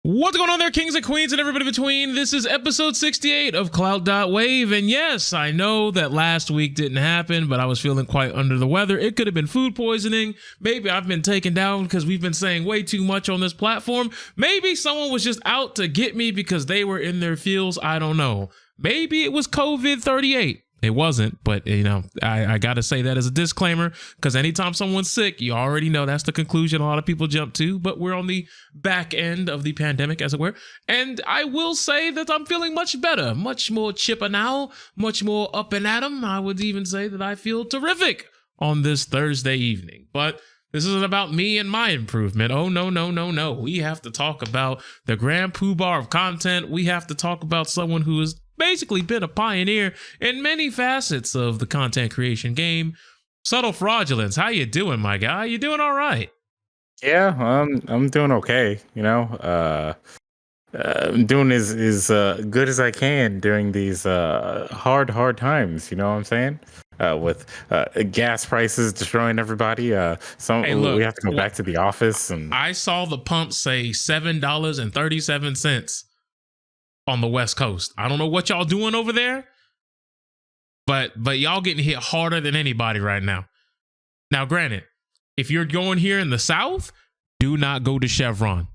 What's going on there, kings and queens and everybody between? This is episode 68 of Clout.WAV, and yes, I know that last week didn't happen, but I was feeling quite under the weather. It could have been food poisoning. Maybe I've been taken down because we've been saying way too much on this platform. Maybe someone was just out to get me because they were in their fields. I don't know. Maybe it was COVID-38. It wasn't, but you know, I got to say that as a disclaimer, because anytime someone's sick, you already know that's the conclusion a lot of people jump to. But we're on the back end of the pandemic, as it were. And I will say that I'm feeling much better, much more chipper now, much more up and at 'em. I would even say that I feel terrific on this Thursday evening. But this isn't about me and my improvement. Oh, no, no, no, no. We have to talk about the grand poobah of content. We have to talk about someone who is basically been a pioneer in many facets of the content creation game. Subtle Fraudulence, how you doing, my guy? You doing all right? Yeah, I'm doing okay. You know, I'm doing as good as I can during these hard times. You know what I'm saying? With gas prices destroying everybody. We have to go back to the office. And I saw the pump say $7.37 on the West Coast. I don't know what y'all doing over there, but y'all getting hit harder than anybody right now. Now, granted, if you're going here in the South, do not go to Chevron.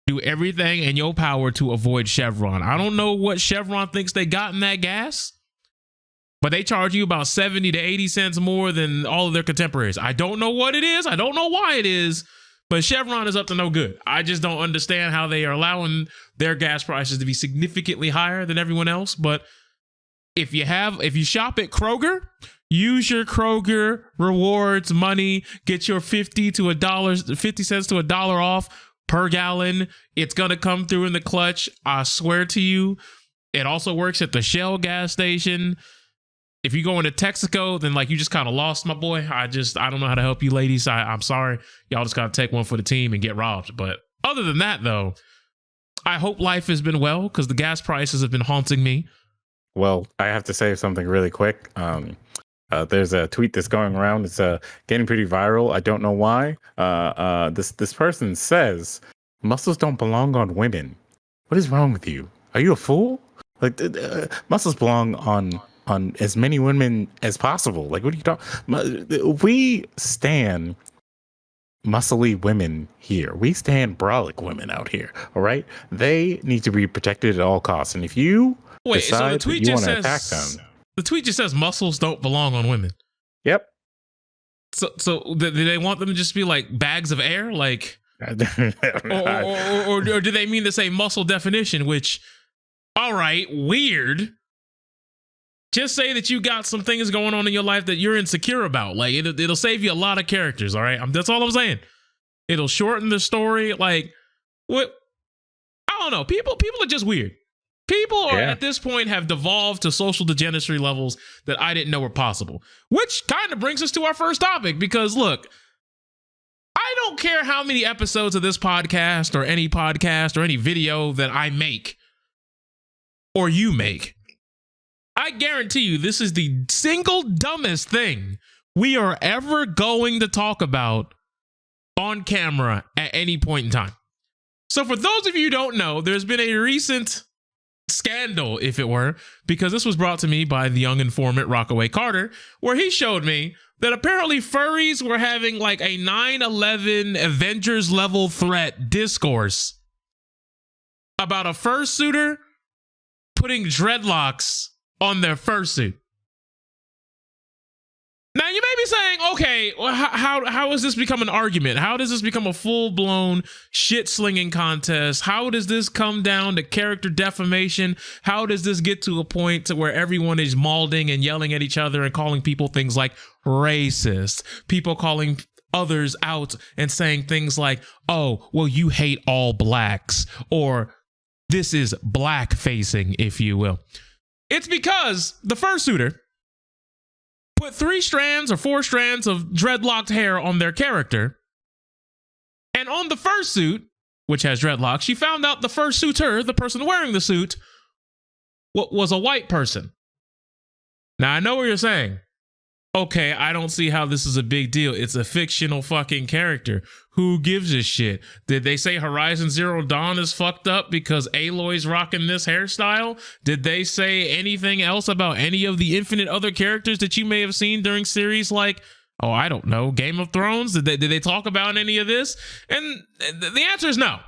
Do everything in your power to avoid Chevron. I don't know what Chevron thinks they got in that gas, but they charge you about 70 to 80 cents more than all of their contemporaries. I don't know what it is. I don't know why it is. But Chevron is up to no good. I just don't understand how they are allowing their gas prices to be significantly higher than everyone else. But if you shop at Kroger, use your Kroger rewards money, get your 50 cents to $1 off per gallon. It's going to come through in the clutch. I swear to you. It also works at the Shell gas station. If you go into Texaco, then like you just kind of lost, my boy. I don't know how to help you ladies. I'm sorry. Y'all just got to take one for the team and get robbed. But other than that, though, I hope life has been well because the gas prices have been haunting me. Well, I have to say something really quick. There's a tweet that's going around. It's getting pretty viral. I don't know why. This person says muscles don't belong on women. What is wrong with you? Are you a fool? Like muscles belong on as many women as possible. Like, what are you talking? We stand muscly women here. We stand brolic women out here. All right, they need to be protected at all costs. And if you decide the tweet just says attack them, the tweet just says muscles don't belong on women. Yep. So do they want them to just be like bags of air, like, or do they mean to say muscle definition? Which, all right, weird. Just say that you got some things going on in your life that you're insecure about. Like it'll save you a lot of characters. All right. That's all I'm saying. It'll shorten the story. Like what? I don't know. People are just weird. People are at this point have devolved to social degeneracy levels that I didn't know were possible, which kind of brings us to our first topic, because look, I don't care how many episodes of this podcast or any video that I make or you make. I guarantee you this is the single dumbest thing we are ever going to talk about on camera at any point in time. So for those of you who don't know, there's been a recent scandal, if it were, because this was brought to me by the young informant Rockaway Carter, where he showed me that apparently furries were having like a 9/11 Avengers level threat discourse about a fursuiter putting dreadlocks on their fursuit. Now you may be saying, okay, well, how has this become an argument? How does this become a full-blown shit-slinging contest? How does this come down to character defamation? How does this get to a point to where everyone is mauling and yelling at each other and calling people things like racist? People calling others out and saying things like, oh, well, you hate all blacks, or this is black-facing, if you will. It's because the fursuiter put 3 strands or 4 strands of dreadlocked hair on their character. And on the fursuit, which has dreadlocks, she found out the fursuiter, the person wearing the suit, was a white person. Now, I know what you're saying. okay, I don't see how this is a big deal. It's a fictional fucking character. Who gives a shit? Did they say Horizon Zero Dawn is fucked up because Aloy's rocking this hairstyle? Did they say anything else about any of the infinite other characters that you may have seen during series like, oh, I don't know, Game of Thrones? Did they talk about any of this? And the answer is no.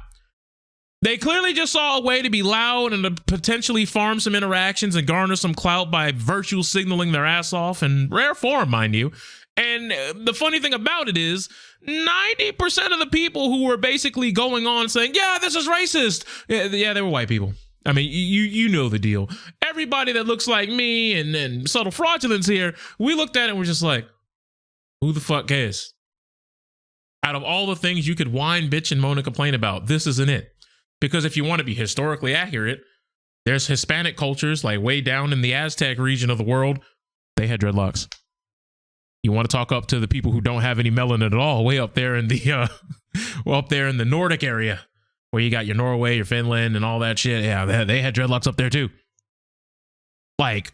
They clearly just saw a way to be loud and to potentially farm some interactions and garner some clout by virtual signaling their ass off in rare form, mind you. And the funny thing about it is 90% of the people who were basically going on saying, yeah, this is racist. Yeah, they were white people. I mean, you know the deal. Everybody that looks like me and subtle fraudulence here, we looked at it and we're just like, who the fuck cares? Out of all the things you could whine, bitch, and moan and complain about, this isn't it. Because if you want to be historically accurate, there's Hispanic cultures like way down in the Aztec region of the world. They had dreadlocks. You want to talk up to the people who don't have any melanin at all, way up there in the up there in the Nordic area, where you got your Norway, your Finland, and all that shit. Yeah, they had dreadlocks up there too. Like,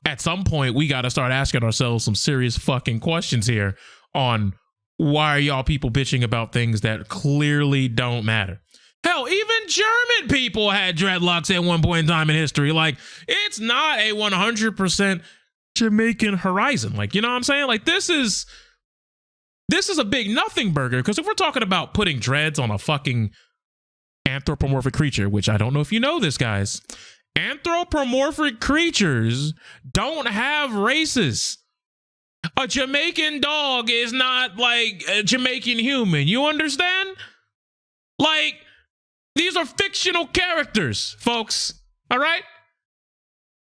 at some point, we got to start asking ourselves some serious fucking questions here on why are y'all people bitching about things that clearly don't matter. Hell, even German people had dreadlocks at one point in time in history. Like, it's not a 100% Jamaican horizon. Like, you know what I'm saying? Like, this is a big nothing burger. Because if we're talking about putting dreads on a fucking anthropomorphic creature, which I don't know if you know this, guys, anthropomorphic creatures don't have races. A Jamaican dog is not like a Jamaican human. You understand? Like, these are fictional characters, folks. All right?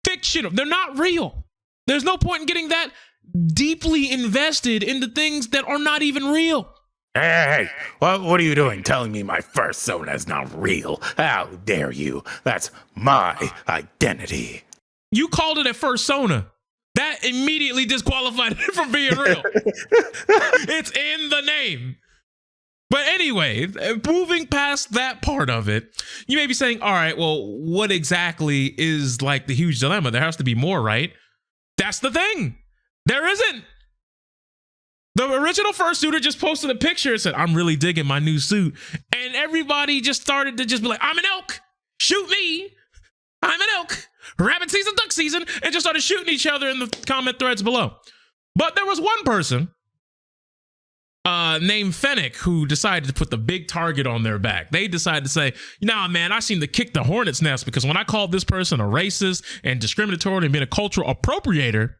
Fictional. They're not real. There's no point in getting that deeply invested into things that are not even real. Hey, what are you doing telling me my fursona is not real? How dare you? That's my identity. You called it a fursona. That immediately disqualified it from being real. It's in the name. But anyway, moving past that part of it, you may be saying, all right, well, what exactly is like the huge dilemma? There has to be more, right? That's the thing. There isn't. The original fursuiter just posted a picture and said, I'm really digging my new suit. And everybody just started to just be like, I'm an elk. Shoot me. I'm an elk. Rabbit season, duck season. And just started shooting each other in the comment threads below. But there was one person named Fennec who decided to put the big target on their back. They decided to say, nah, man, I seem to kick the hornet's nest because when I called this person a racist and discriminatory and being a cultural appropriator,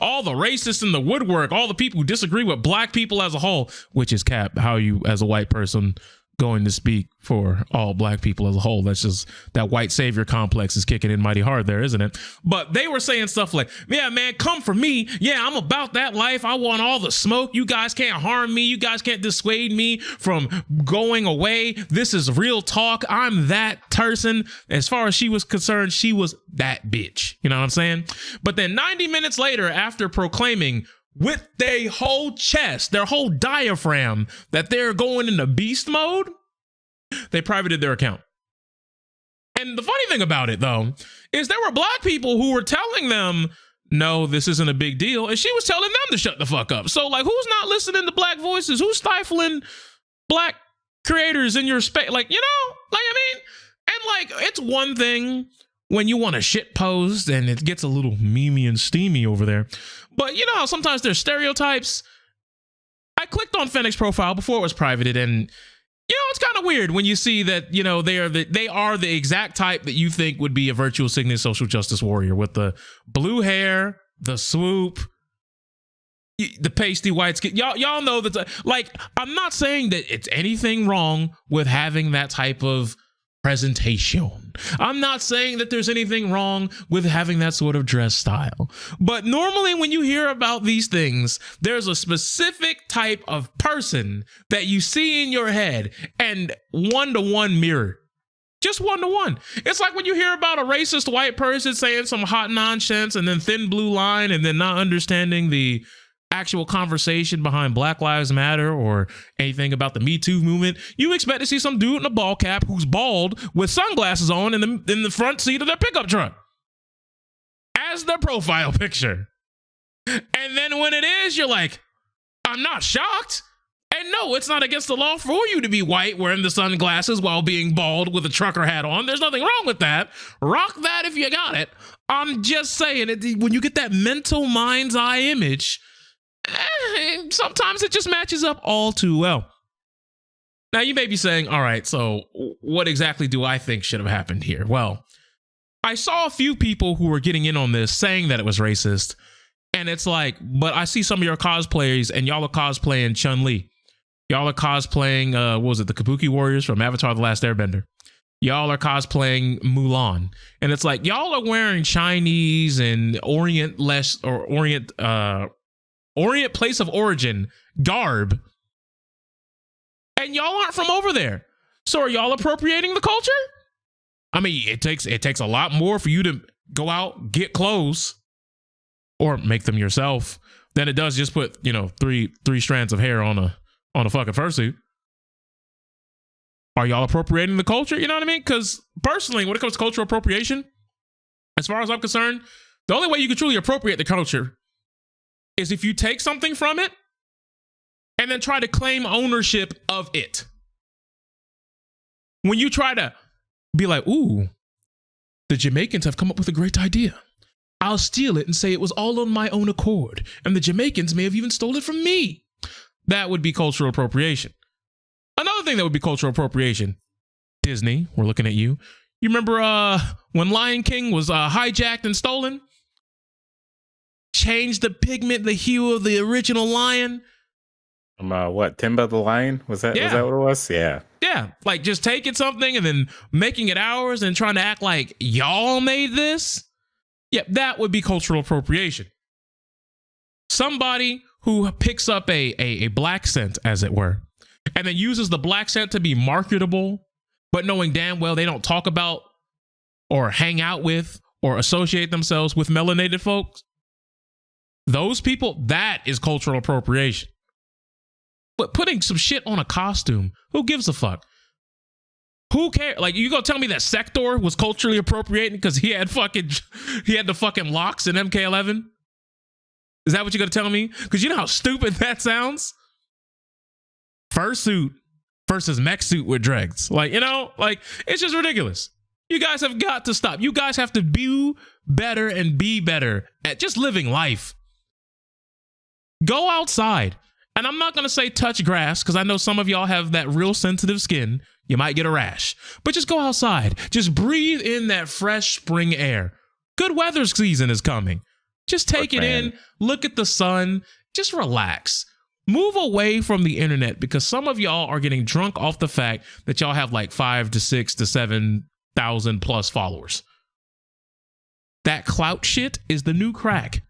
all the racists in the woodwork, all the people who disagree with black people as a whole, which is cap, how you as a white person going to speak for all black people as a whole. That's just that white savior complex is kicking in mighty hard there, isn't it? But they were saying stuff like, yeah, man, come for me. Yeah, I'm about that life. I want all the smoke. You guys can't harm me. You guys can't dissuade me from going away. This is real talk. I'm that person. As far as she was concerned, she was that bitch. You know what I'm saying? But then 90 minutes later, after proclaiming with their whole chest, their whole diaphragm, that they're going into beast mode, they privated their account. And the funny thing about it, though, is there were black people who were telling them, no, this isn't a big deal. And she was telling them to shut the fuck up. So, like, who's not listening to black voices? Who's stifling black creators in your space? Like, you know, like, I mean, and like, it's one thing when you want to shit post and it gets a little memey and steamy over there. But you know how sometimes there's stereotypes? I clicked on Fennec's profile before it was privated, and you know, it's kind of weird when you see that, you know, they are the exact type that you think would be a virtual signet social justice warrior with the blue hair, the swoop, the pasty white skin. Y'all know that, like, I'm not saying that it's anything wrong with having that type of presentation. I'm not saying that there's anything wrong with having that sort of dress style. But normally when you hear about these things, there's a specific type of person that you see in your head and one-to-one mirror. Just one-to-one. It's like when you hear about a racist white person saying some hot nonsense and then thin blue line and then not understanding the actual conversation behind Black Lives Matter or anything about the Me Too movement. You expect to see some dude in a ball cap who's bald with sunglasses on in the front seat of their pickup truck as their profile picture. And then when it is, you're like, I'm not shocked. And no, it's not against the law for you to be white wearing the sunglasses while being bald with a trucker hat on. There's nothing wrong with that. Rock that if you got it. I'm just saying, when you get that mental mind's eye image, sometimes it just matches up all too well. Now, you may be saying, all right, so what exactly do I think should have happened here? Well, I saw a few people who were getting in on this saying that it was racist. And it's like, but I see some of your cosplayers and y'all are cosplaying Chun-Li. Y'all are cosplaying, what was it, the Kabuki Warriors from Avatar The Last Airbender. Y'all are cosplaying Mulan. And it's like, y'all are wearing Chinese and Orient place of origin garb. And y'all aren't from over there. So are y'all appropriating the culture? I mean, it takes a lot more for you to go out, get clothes, or make them yourself than it does just put, three strands of hair on a fucking fursuit. Are y'all appropriating the culture? You know what I mean? Because personally, when it comes to cultural appropriation, as far as I'm concerned, the only way you can truly appropriate the culture is if you take something from it and then try to claim ownership of it. When you try to be like, ooh, the Jamaicans have come up with a great idea. I'll steal it and say it was all on my own accord, and the Jamaicans may have even stole it from me. That would be cultural appropriation. Another thing that would be cultural appropriation, Disney, we're looking at you. You remember when Lion King was hijacked and stolen? Changed the pigment, the hue of the original lion. What, Timba the Lion? Was that what it was? Yeah. Yeah, like just taking something and then making it ours and trying to act like y'all made this. Yep, that would be cultural appropriation. Somebody who picks up a black scent, as it were, and then uses the black scent to be marketable, but knowing damn well they don't talk about or hang out with or associate themselves with melanated folks. Those people, that is cultural appropriation. But putting some shit on a costume, who gives a fuck? Who cares? Like, you gonna tell me that Sector was culturally appropriating because he had the fucking locks in MK11? Is that what you're gonna tell me? Because you know how stupid that sounds? Fursuit versus mech suit with dreads. Like, it's just ridiculous. You guys have got to stop. You guys have to do better and be better at just living life. Go outside. And I'm not going to say touch grass because I know some of y'all have that real sensitive skin. You might get a rash. But just go outside. Just breathe in that fresh spring air. Good weather season is coming. Just take it in. Look at the sun. Just relax. Move away from the internet because some of y'all are getting drunk off the fact that y'all have like 5 to 6 to 7,000 plus followers. That clout shit is the new crack.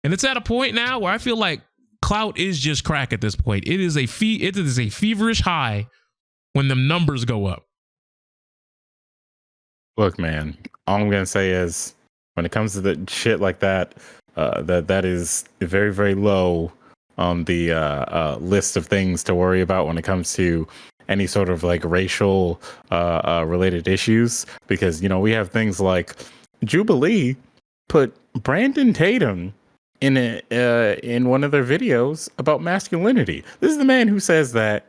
And it's at a point now where I feel like clout is just crack at this point. It is a feverish high when the numbers go up. Look, man, all I'm gonna say is when it comes to the shit like that, that is very, very low on the list of things to worry about when it comes to any sort of like racial related issues, because we have things like Jubilee put Brandon Tatum in one of their videos about masculinity. This is the man who says that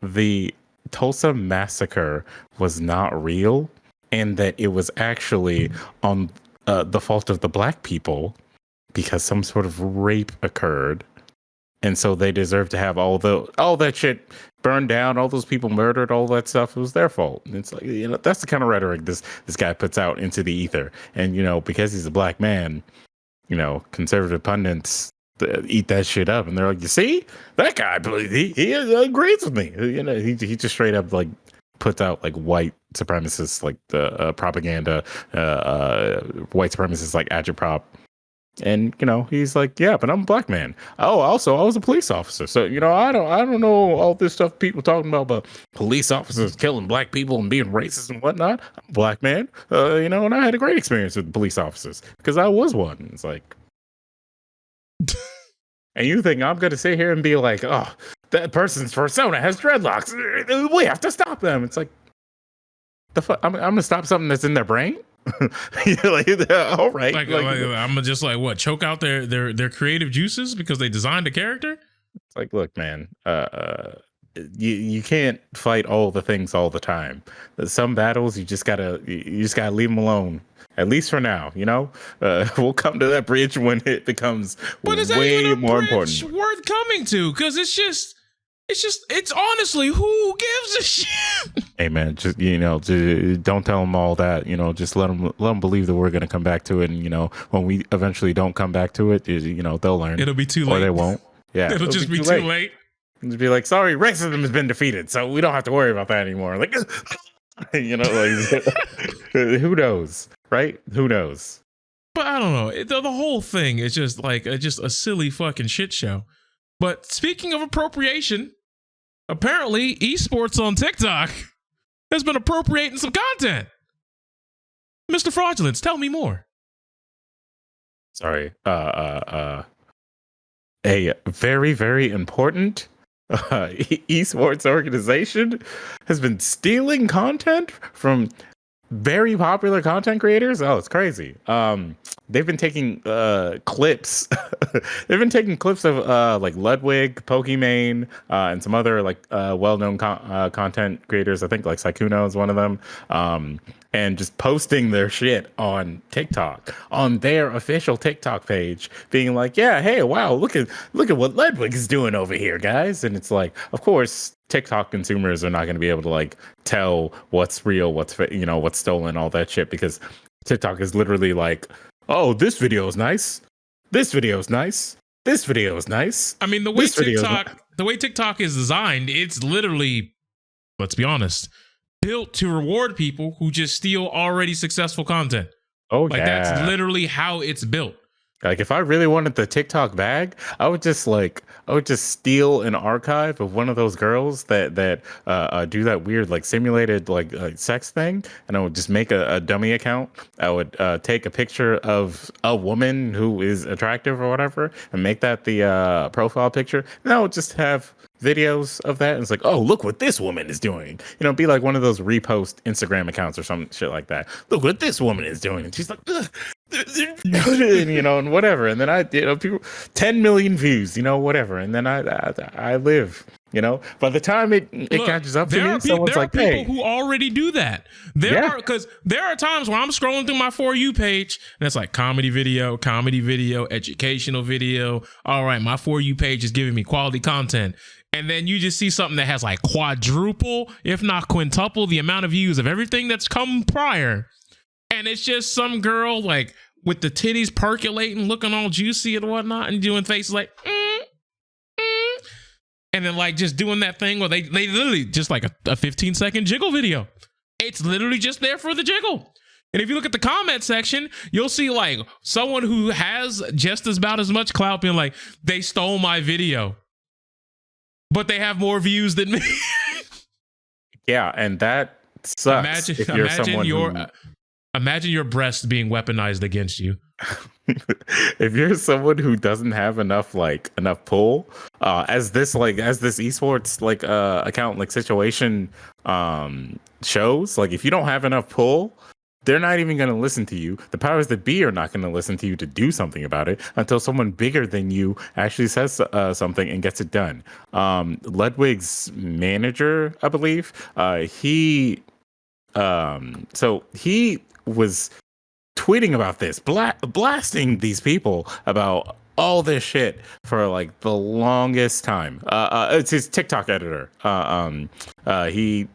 the Tulsa massacre was not real and that it was actually on the fault of the black people because some sort of rape occurred, and so they deserve to have all that shit burned down, all those people murdered, all that stuff. It was their fault. And it's like, that's the kind of rhetoric this guy puts out into the ether. And because he's a black man, conservative pundits eat that shit up, and they're like, you see, that guy, he agrees with me. He just straight up like puts out like white supremacists, like the propaganda, white supremacists like agitprop. And he's like, yeah, but I'm a black man. Oh, also I was a police officer, so I don't know all this stuff people talking about police officers killing black people and being racist and whatnot. I'm a black man, and I had a great experience with police officers because I was one. It's like, and you think I'm gonna sit here and be like, oh, that person's persona has dreadlocks, we have to stop them? It's like, the fuck, I'm gonna stop something that's in their brain. You're like, all right. Like I'm gonna just like what, choke out their creative juices because they designed a character? It's like, look, man, you can't fight all the things all the time. Some battles you just gotta leave them alone. At least for now, you know. We'll come to that bridge when it becomes way more important. Worth coming to, because it's honestly, who gives a shit? Hey man, just don't tell them all that. Just let them believe that we're gonna come back to it, and when we eventually don't come back to it, they'll learn. It'll be too late, or they won't. Yeah, it'll just be too late. It'll be like, sorry, racism has been defeated, so we don't have to worry about that anymore. Like, who knows, right? Who knows? But I don't know. The whole thing is just like just a silly fucking shit show. But speaking of appropriation, apparently esports on TikTok has been appropriating some content. Mr. Fraudulence, tell me more. Sorry. A very, very important esports organization has been stealing content from very popular content creators. Oh, it's crazy. They've been taking clips. They've been taking clips of like Ludwig, Pokimane, and some other like well-known content creators. I think like Sykkuno is one of them. And just posting their shit on TikTok, on their official TikTok page, being like, "Yeah, hey, wow, look at what Ludwig is doing over here, guys." And it's like, of course, TikTok consumers are not going to be able to like tell what's real, what's stolen, all that shit, because TikTok is literally like, "Oh, this video is nice. This video is nice. This video is nice." I mean, the way TikTok is designed, it's literally, let's be honest, built to reward people who just steal already successful content. Oh, like that's literally how it's built. Like if I really wanted the TikTok bag, I would just steal an archive of one of those girls that do that weird like simulated like sex thing, and I would just make a dummy account. I would take a picture of a woman who is attractive or whatever, and make that the profile picture, and I would just have videos of that, and it's like, oh, look what this woman is doing. Be like one of those repost Instagram accounts or some shit like that. Look what this woman is doing, and she's like, ugh. And whatever, and then people 10 million views, whatever, and then I live. By the time it catches up to me, someone's like, "Hey." There are people who already do that. There are times where I'm scrolling through my For You page, and it's like comedy video, educational video. All right, my For You page is giving me quality content. And then you just see something that has like quadruple, if not quintuple, the amount of views of everything that's come prior. And it's just some girl like with the titties percolating, looking all juicy and whatnot, and doing faces like, and then like just doing that thing where they literally just like a 15-second jiggle video. It's literally just there for the jiggle. And if you look at the comment section, you'll see like someone who has just about as much clout being like, they stole my video, but they have more views than me. Yeah, and that sucks. Imagine your breast being weaponized against you. If you're someone who doesn't have enough pull, as this esports account situation shows, like if you don't have enough pull, they're not even going to listen to you. The powers that be are not going to listen to you to do something about it until someone bigger than you actually says something and gets it done. Ludwig's manager, I believe, he was tweeting about this, blasting these people about all this shit for like the longest time. It's his TikTok editor. He,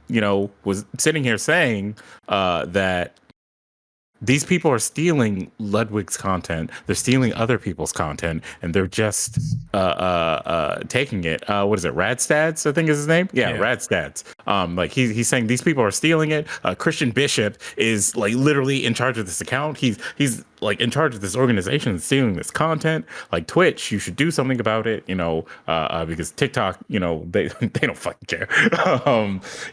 was sitting here saying that these people are stealing Ludwig's content. They're stealing other people's content, and they're just taking it. What is it? Radstads, I think is his name. Yeah. Radstads. Like he's saying these people are stealing it. Christian Bishop is like literally in charge of this account. He's like in charge of this organization and stealing this content. Like Twitch, you should do something about it. Because TikTok, they don't fucking care.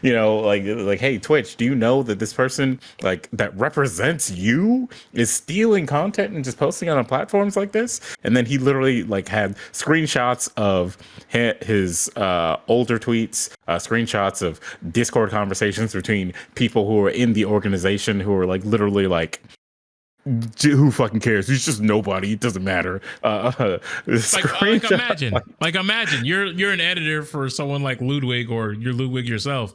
Like hey Twitch, do you know that this person like that represents you is stealing content and just posting it on platforms like this? And then he literally like had screenshots of his older tweets, screenshots of Discord conversations between people who are in the organization who are like literally like Who fucking cares? He's just nobody. It doesn't matter. Imagine you're an editor for someone like Ludwig, or you're Ludwig yourself,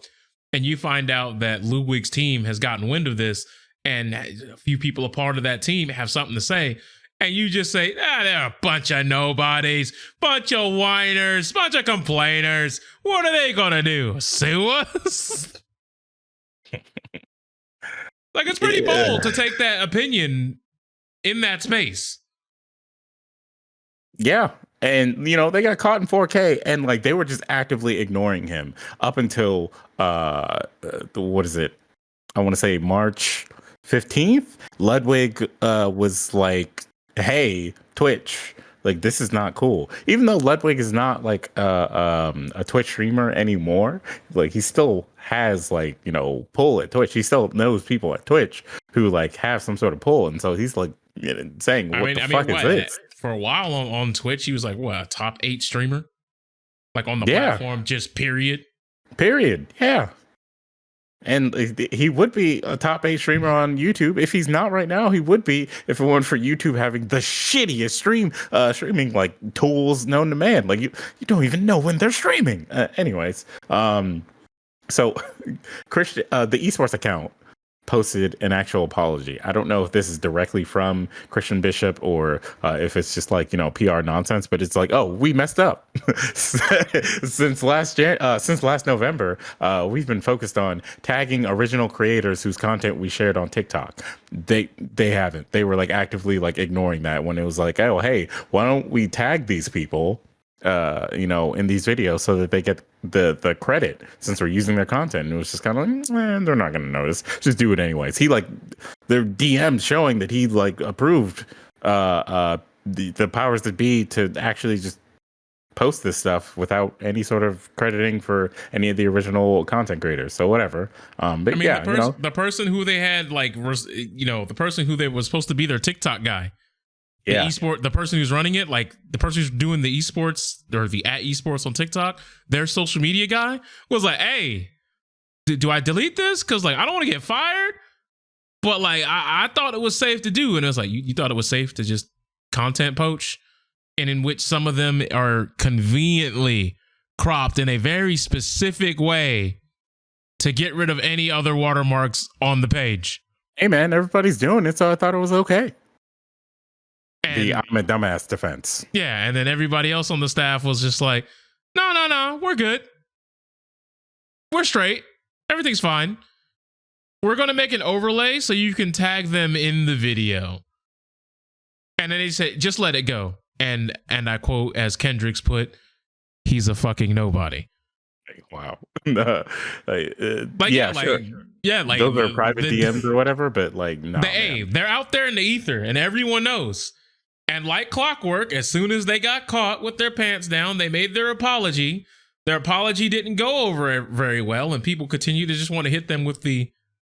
and you find out that Ludwig's team has gotten wind of this, and a few people a part of that team have something to say, and you just say, they're a bunch of nobodies, bunch of whiners, bunch of complainers. What are they gonna do? Sue us? Like, it's pretty bold to take that opinion in that space. Yeah. And, you know, they got caught in 4K, and like they were just actively ignoring him up until what is it? I want to say March 15th. Ludwig was like, hey, Twitch, like, this is not cool. Even though Ludwig is not like a Twitch streamer anymore, like he still has like, you know, pull at Twitch. He still knows people at Twitch who like have some sort of pull, and so he's like saying, "What the fuck is this?" For a while on Twitch, he was like, what, a top 8 streamer, like on the platform, just period. Yeah. And he would be a top 8 streamer on YouTube. If he's not right now, he would be if it weren't for YouTube having the shittiest streaming like tools known to man. Like you don't even know when they're streaming. Anyways, so Christian, the esports account posted an actual apology. I don't know if this is directly from Christian Bishop or if it's just like, you know, PR nonsense, but it's like, oh, we messed up. Since last November, we've been focused on tagging original creators whose content we shared on TikTok. They haven't. They were like actively like ignoring that when it was like, oh, hey, why don't we tag these people you know, in these videos so that they get the credit since we're using their content. And it was just kind of like, they're not going to notice. Just do it anyways. He like their DMs showing that he like approved the powers that be to actually just post this stuff without any sort of crediting for any of the original content creators. So whatever. But I mean, yeah, the person who they had like, you know, the person who they was supposed to be their TikTok guy. The person who's running it, like the person who's doing the esports or the at esports on TikTok, their social media guy was like, hey, do I delete this? Because like I don't want to get fired, but like I thought it was safe to do. And it was like, you thought it was safe to just content poach, and in which some of them are conveniently cropped in a very specific way to get rid of any other watermarks on the page. Hey man, everybody's doing it, so I thought it was okay. And I'm a dumbass defense. Yeah, and then everybody else on the staff was just like, no, we're good. We're straight. Everything's fine. We're going to make an overlay so you can tag them in the video. And then he said, just let it go. And I quote, as Kendricks put, he's a fucking nobody. Wow. Sure. Yeah, like those are private DMs or whatever, but like, no. They're out there in the ether and everyone knows. And like clockwork, as soon as they got caught with their pants down, they made their apology. Their apology didn't go over very well, and people continue to just want to hit them with the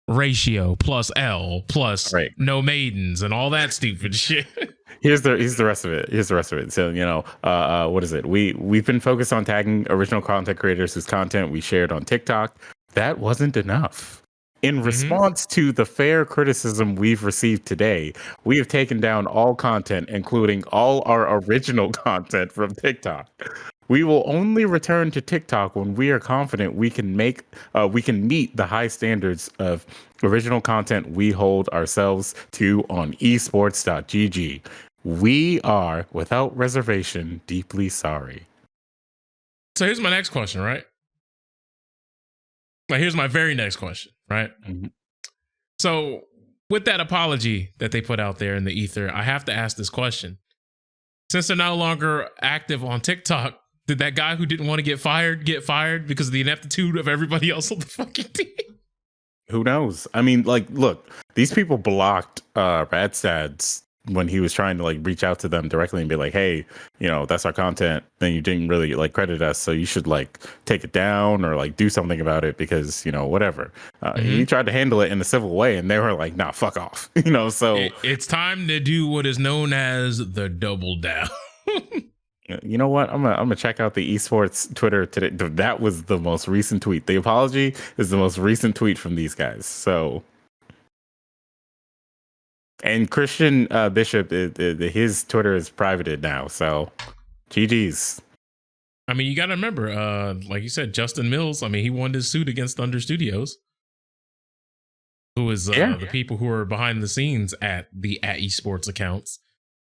ratio plus L plus no maidens and all that stupid shit. Here's the rest of it. So, you know, what is it? We've been focused on tagging original content creators whose content we shared on TikTok. That wasn't enough. In response to the fair criticism we've received today, we have taken down all content, including all our original content from TikTok. We will only return to TikTok when we are confident we can meet the high standards of original content we hold ourselves to on esports.gg. We are, without reservation, deeply sorry. So here's my next question, right? Like, here's my very next question, right? Mm-hmm. So with that apology that they put out there in the ether, I have to ask this question. Since they're no longer active on TikTok, did that guy who didn't want to get fired because of the ineptitude of everybody else on the fucking team? Who knows? I mean, like, look, these people blocked Radstad's when he was trying to like reach out to them directly and be like, hey, you know, that's our content. Then you didn't really like credit us, so you should like take it down or like do something about it because, you know, whatever. He tried to handle it in a civil way and they were like, nah, fuck off. You know, so it's time to do what is known as the double down. You know what? I'm gonna check out the esports Twitter today. That was the most recent tweet. The apology is the most recent tweet from these guys. So And Christian Bishop, his Twitter is privated now. So, GG's. I mean, you got to remember, like you said, Justin Mills. I mean, he won his suit against Thunder Studios, who is the people who are behind the scenes at esports accounts,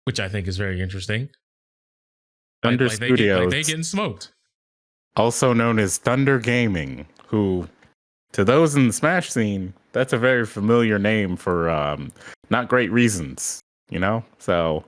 which I think is very interesting. Thunder Studios, they getting smoked. Also known as Thunder Gaming, who, to those in the Smash scene, that's a very familiar name for not great reasons, you know? So,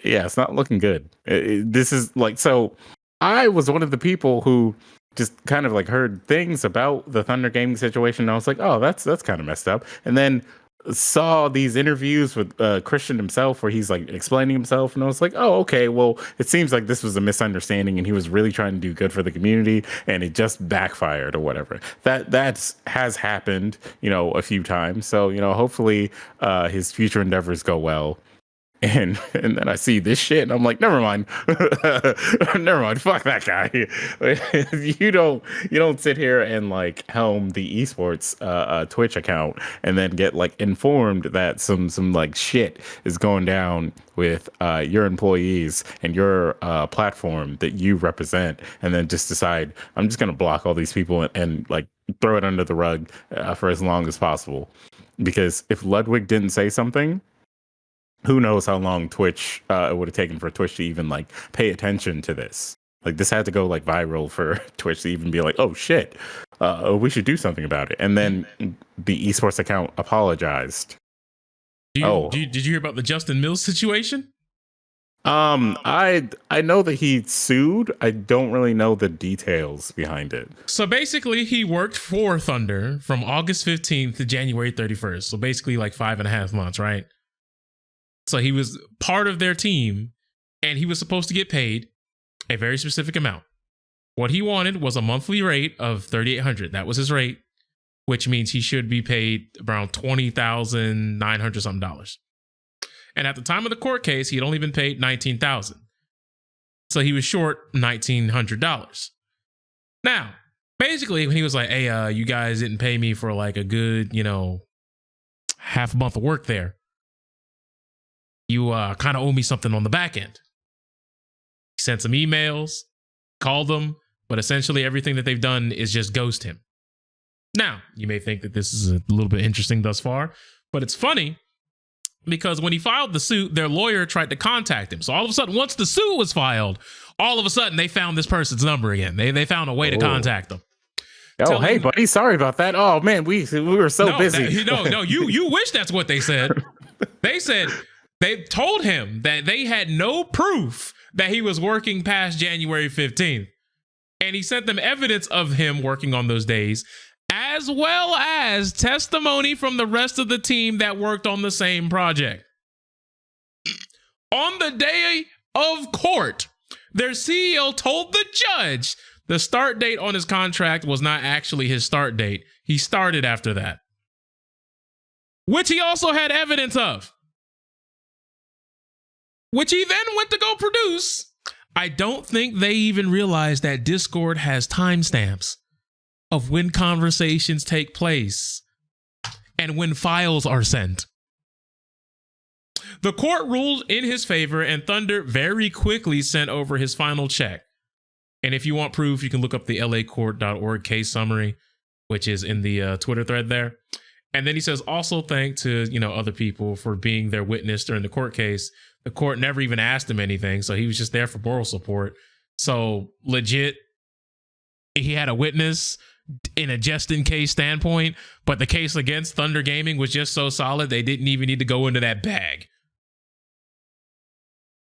yeah, it's not looking good. This is like, so I was one of the people who just kind of like heard things about the Thunder Gaming situation. And I was like, oh, that's kind of messed up. And then saw these interviews with Christian himself where he's like explaining himself, and I was like, oh, okay, well, it seems like this was a misunderstanding and he was really trying to do good for the community and it just backfired or whatever. That has happened, you know, a few times. So, you know, hopefully his future endeavors go well. And then I see this shit and I'm like, never mind. Never mind. Fuck that guy. You don't sit here and like helm the esports Twitch account and then get like informed that some like shit is going down with your employees and your platform that you represent, and then just decide I'm just gonna block all these people and like throw it under the rug for as long as possible. Because if Ludwig didn't say something, who knows how long Twitch it would have taken for Twitch to even like pay attention to this. Like this had to go like viral for Twitch to even be like, oh shit, we should do something about it. And then the esports account apologized. Did you hear about the Justin Mills situation? I know that he sued. I don't really know the details behind it. So basically, he worked for Thunder from August 15th to January 31st. So basically like 5.5 months, right? So he was part of their team and he was supposed to get paid a very specific amount. What he wanted was a monthly rate of $3,800. That was his rate, which means he should be paid around $20,900 something. And at the time of the court case, he had only been paid $19,000. So he was short $1,900. Now, basically, when he was like, hey, you guys didn't pay me for like a good, you know, half a month of work there. You kind of owe me something on the back end. He sent some emails, called them, but essentially everything that they've done is just ghost him. Now, you may think that this is a little bit interesting thus far, but it's funny because when he filed the suit, their lawyer tried to contact him. So all of a sudden, once the suit was filed, all of a sudden they found this person's number again. They found a way to contact them. Oh, hey, buddy, sorry about that. Oh, man, we were so busy. You wish that's what they said. They told him that they had no proof that he was working past January 15th. And he sent them evidence of him working on those days, as well as testimony from the rest of the team that worked on the same project. On the day of court, their CEO told the judge the start date on his contract was not actually his start date. He started after that, which he also had evidence of, which he then went to go produce. I don't think they even realized that Discord has timestamps of when conversations take place and when files are sent. The court ruled in his favor, and Thunder very quickly sent over his final check. And if you want proof, you can look up the LAcourt.org case summary, which is in the Twitter thread there. And then he says, also thank to, you know, other people for being their witness during the court case. The court never even asked him anything, so he was just there for moral support. So legit, he had a witness in a just in case standpoint, but the case against Thunder Gaming was just so solid they didn't even need to go into that bag.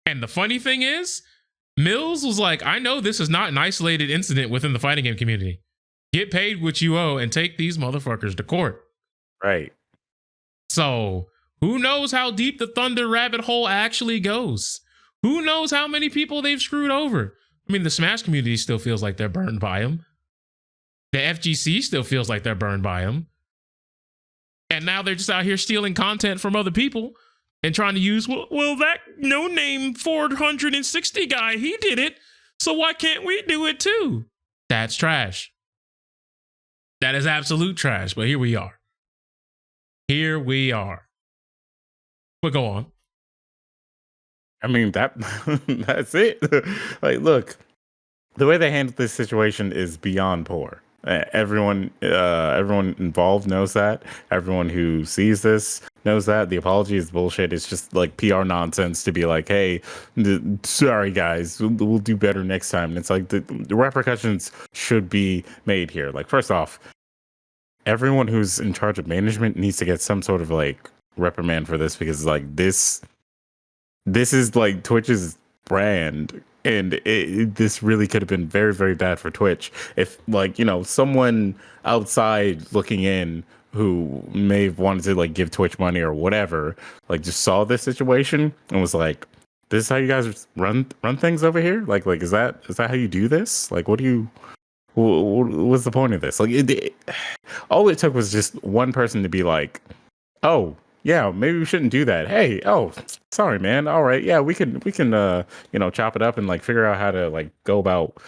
And the funny thing is, Mills was like, I know this is not an isolated incident within the fighting game community. Get paid what you owe and take these motherfuckers to court. Right. So who knows how deep the Thunder rabbit hole actually goes? Who knows how many people they've screwed over? I mean, the Smash community still feels like they're burned by him. The FGC still feels like they're burned by him. And now they're just out here stealing content from other people and trying to use, well, that no-name 460 guy, he did it, so why can't we do it too? That's trash. That is absolute trash, but here we are. Here we are. But go on. I mean, that's it. Like, look, the way they handled this situation is beyond poor. Everyone involved knows that. Everyone who sees this knows that. The apology is bullshit. It's just like PR nonsense to be like, "Hey, sorry guys, we'll do better next time." And it's like the repercussions should be made here. Like, first off, everyone who's in charge of management needs to get some sort of like reprimand for this, because like this is like Twitch's brand, and this really could have been very, very bad for Twitch if, like, you know, someone outside looking in who may have wanted to like give Twitch money or whatever, like just saw this situation and was like, "This is how you guys run things over here? Like is that how you do this? Like, what's the point of this?" Like, all it took was just one person to be like, "Oh, yeah, maybe we shouldn't do that. Hey, oh, sorry, man. All right, yeah, we can you know, chop it up and like figure out how to like go about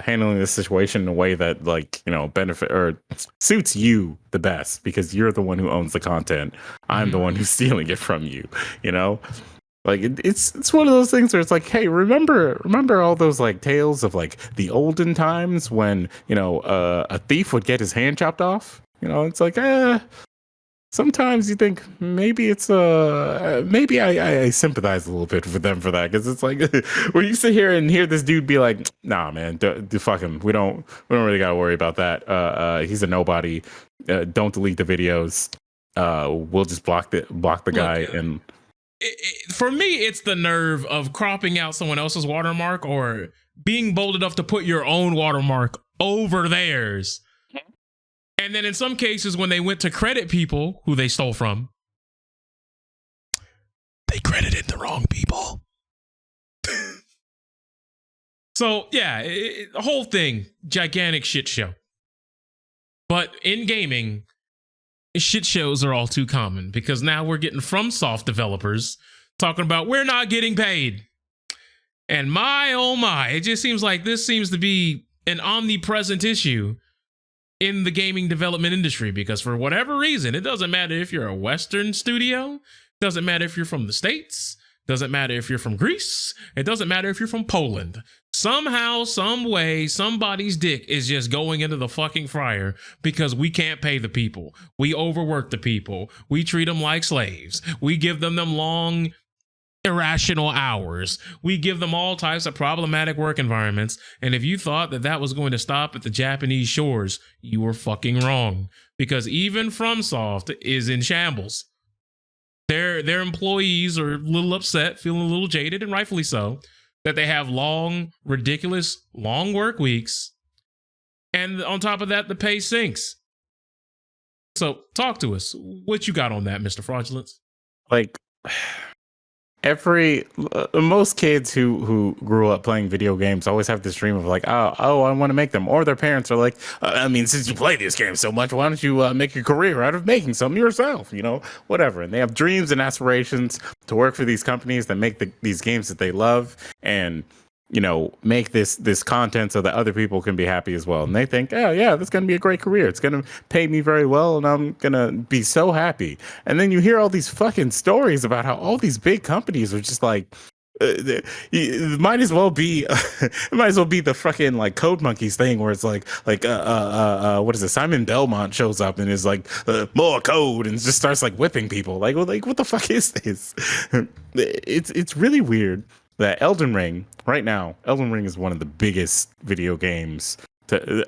handling this situation in a way that, like, you know, benefit or suits you the best, because you're the one who owns the content. I'm the one who's stealing it from you, you know?" Like, it's one of those things where it's like, hey, remember all those like tales of like the olden times when, you know, a thief would get his hand chopped off? You know, it's like, sometimes you think maybe it's maybe I sympathize a little bit with them for that, because it's like when you sit here and hear this dude be like, "Nah, man, do fuck him. We don't really gotta worry about that. He's a nobody. Don't delete the videos. We'll just block the guy." And for me, it's the nerve of cropping out someone else's watermark or being bold enough to put your own watermark over theirs. And then in some cases, when they went to credit people who they stole from, they credited the wrong people. So, yeah, the whole thing, gigantic shit show. But in gaming, shit shows are all too common, because now we're getting Fromsoft developers talking about we're not getting paid. And my, oh my, it just seems like this seems to be an omnipresent issue in the gaming development industry, because for whatever reason, it doesn't matter if you're a Western studio, doesn't matter if you're from the States, doesn't matter if you're from Greece, it doesn't matter if you're from Poland. Somehow, some way, somebody's dick is just going into the fucking fryer because we can't pay the people. We overwork the people. We treat them like slaves. We give them long, irrational hours. We give them all types of problematic work environments. And if you thought that was going to stop at the Japanese shores, you were fucking wrong. Because even Fromsoft is in shambles. Their employees are a little upset, feeling a little jaded, and rightfully so, that they have long, ridiculous, long work weeks. And on top of that, the pay sinks. So talk to us. What you got on that, Mr. Fraudulence? Like, most kids who grew up playing video games always have this dream of like, oh, I want to make them, or their parents are like, I mean, since you play this game so much, why don't you make a career out of making something yourself, you know, whatever. And they have dreams and aspirations to work for these companies that make these games that they love, and, you know, make this content so that other people can be happy as well. And they think, oh yeah, that's going to be a great career. It's going to pay me very well, and I'm going to be so happy. And then you hear all these fucking stories about how all these big companies are just like, it might as well be the fucking like Code Monkeys thing, where it's like what is it? Simon Belmont shows up and is like, more code, and just starts like whipping people. Like what the fuck is this? It's really weird that Elden Ring right now, Elden Ring is one of the biggest video games.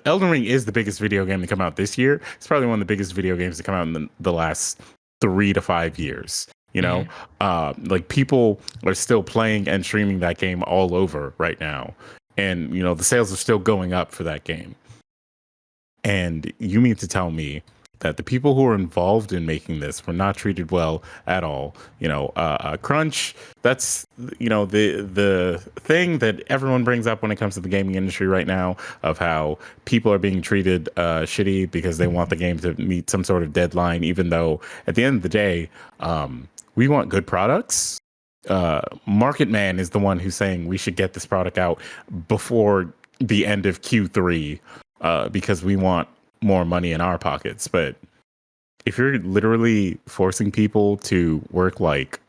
Elden Ring is the biggest video game to come out this year. It's probably one of the biggest video games to come out in the last 3 to 5 years. You know, like, people are still playing and streaming that game all over right now. And, you know, the sales are still going up for that game. And you mean to tell me that the people who are involved in making this were not treated well at all? You know, crunch, that's, you know, the thing that everyone brings up when it comes to the gaming industry right now, of how people are being treated shitty because they want the game to meet some sort of deadline, even though at the end of the day, we want good products. Market Man is the one who's saying we should get this product out before the end of Q3 because we want more money in our pockets. But if you're literally forcing people to work like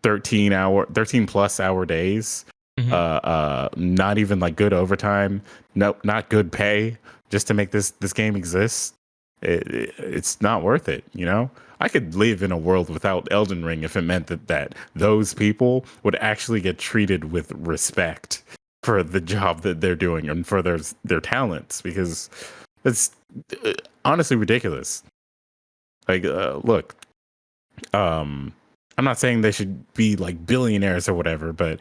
13 plus hour days. Not even like good overtime. No, not good pay just to make this game exist. It's not worth it. You know, I could live in a world without Elden Ring if it meant that those people would actually get treated with respect for the job that they're doing and for their talents, because it's honestly ridiculous. Like, look, I'm not saying they should be like billionaires or whatever, but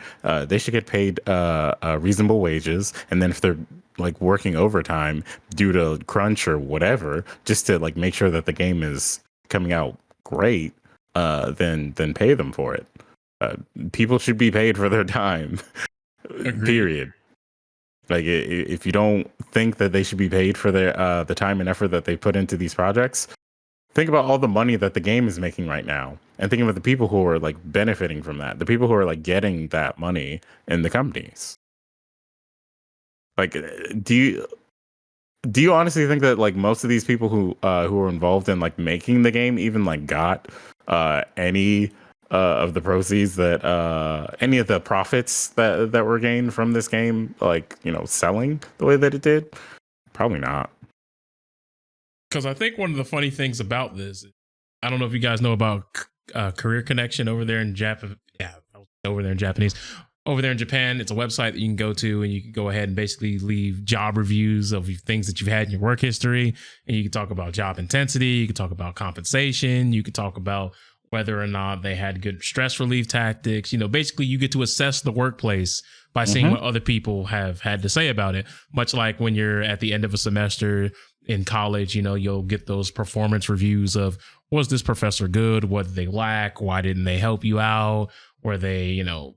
they should get paid reasonable wages. And then if they're like working overtime due to crunch or whatever, just to like make sure that the game is coming out great, then pay them for it. People should be paid for their time. Period. Like, if you don't think that they should be paid for their the time and effort that they put into these projects, think about all the money that the game is making right now, and think about the people who are like benefiting from that, the people who are like getting that money in the companies. Like, do you honestly think that like most of these people who are involved in like making the game even like got any of the proceeds that any of the profits that were gained from this game, like, you know, selling the way that it did? Probably not. Because I think one of the funny things about this, I don't know if you guys know about Career Connection over there in Japan. Yeah, over there in Japanese. Over there in Japan, it's a website that you can go to, and you can go ahead and basically leave job reviews of things that you've had in your work history. And you can talk about job intensity. You can talk about compensation. You can talk about whether or not they had good stress relief tactics. You know, basically you get to assess the workplace by seeing what other people have had to say about it. Much like when you're at the end of a semester in college, you know, you'll get those performance reviews of, was this professor good? What did they lack? Why didn't they help you out? Were they, you know,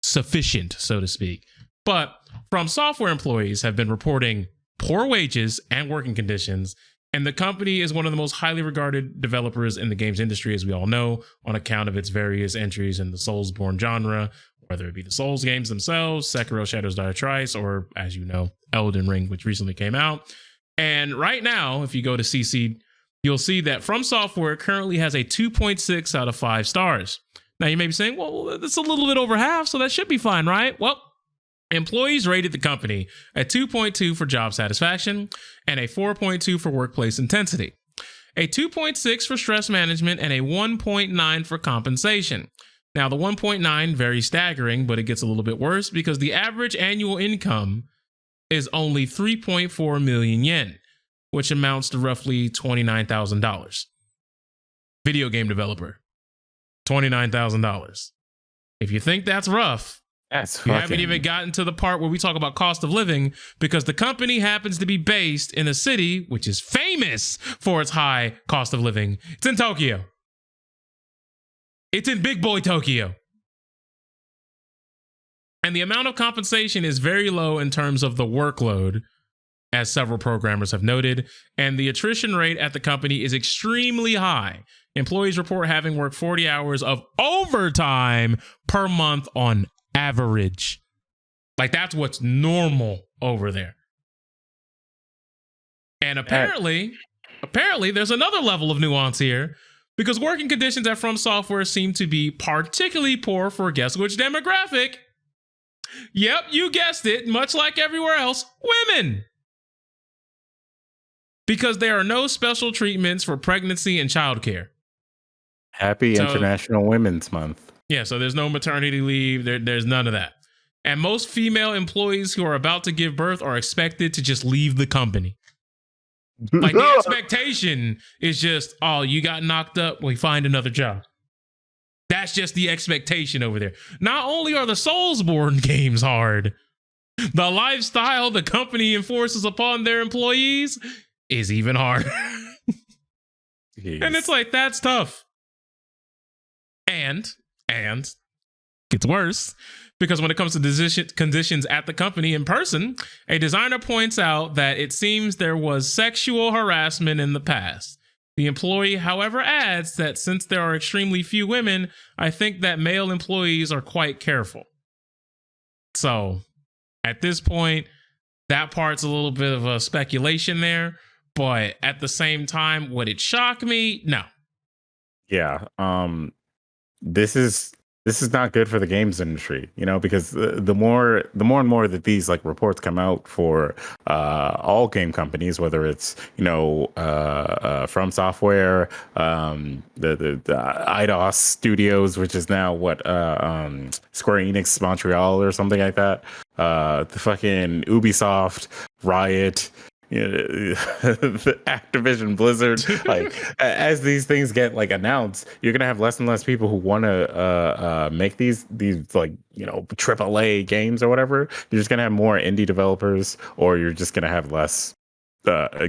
sufficient, so to speak? But From Software employees have been reporting poor wages and working conditions, and the company is one of the most highly regarded developers in the games industry, as we all know, on account of its various entries in the Soulsborne genre, whether it be the Souls games themselves, Sekiro Shadows Die Twice, or, as you know, Elden Ring, which recently came out. And right now, if you go to CC, you'll see that From Software currently has a 2.6 out of 5 stars. Now, you may be saying, well, that's a little bit over half, so that should be fine, right? Well, employees rated the company a 2.2 for job satisfaction and a 4.2 for workplace intensity, a 2.6 for stress management, and a 1.9 for compensation. Now, the 1.9, very staggering, but it gets a little bit worse because the average annual income is only 3.4 million yen, which amounts to roughly $29,000. Video game developer, $29,000. If you think that's rough, you haven't even gotten to the part where we talk about cost of living, because the company happens to be based in a city which is famous for its high cost of living. It's in Tokyo. It's in big boy Tokyo. And the amount of compensation is very low in terms of the workload, as several programmers have noted, and the attrition rate at the company is extremely high. Employees report having worked 40 hours of overtime per month on average. Like, that's what's normal over there. And apparently there's another level of nuance here, because working conditions at From Software seem to be particularly poor for guess which demographic? Yep, you guessed it, much like everywhere else, women. Because there are no special treatments for pregnancy and childcare. Happy International Women's Month. Yeah, so there's no maternity leave. There's none of that. And most female employees who are about to give birth are expected to just leave the company. Like, the expectation is just, oh, you got knocked up, we find another job. That's just the expectation over there. Not only are the Soulsborne games hard, the lifestyle the company enforces upon their employees is even harder. And it's like, that's tough. And gets worse, because when it comes to conditions at the company in person, a designer points out that it seems there was sexual harassment in the past. The employee, however, adds that since there are extremely few women, I think that male employees are quite careful. So at this point, that part's a little bit of a speculation there, but at the same time, would it shock me? No. Yeah. This is this is not good for the games industry, because the more and more that these like reports come out for all game companies, whether it's From Software, the IDOS Studios, which is now Square Enix Montreal or something like that, the fucking Ubisoft, Riot, the Activision Blizzard, like as these things get like announced, you're gonna have less and less people who want to make these like AAA games or whatever. You're just gonna have more indie developers, or you're just gonna have less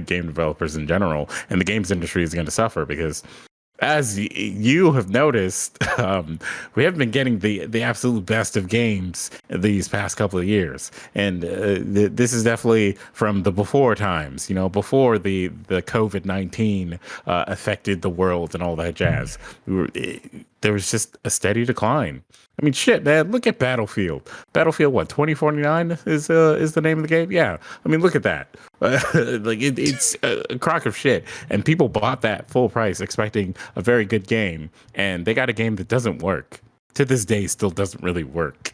game developers in general, and the games industry is going to suffer because, as you have noticed, we have been getting the absolute best of games these past couple of years, and this is definitely from the before times. Before the COVID-19 affected the world and all that jazz. There was just a steady decline. I mean, shit, man. Look at Battlefield. Battlefield, what, 2049 is the name of the game? Yeah. I mean, look at that. Like it's a crock of shit, and people bought that full price expecting a very good game, and they got a game that doesn't work. To this day, still doesn't really work.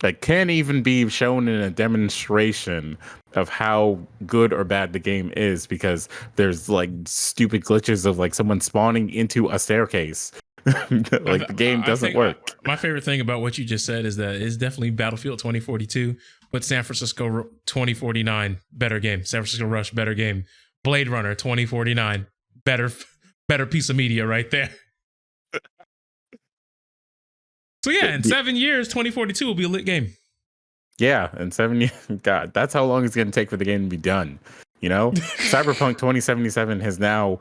Like, can't even be shown in a demonstration of how good or bad the game is because there's like stupid glitches of like someone spawning into a staircase. Like the game doesn't work. My favorite thing about what you just said is that it's definitely Battlefield 2042, but San Francisco 2049 better game. San Francisco Rush better game. Blade Runner 2049 better piece of media right there. So yeah, in 7 years, 2042 will be a lit game. Yeah, in 7 years, God, that's how long it's going to take for the game to be done. Cyberpunk 2077 has now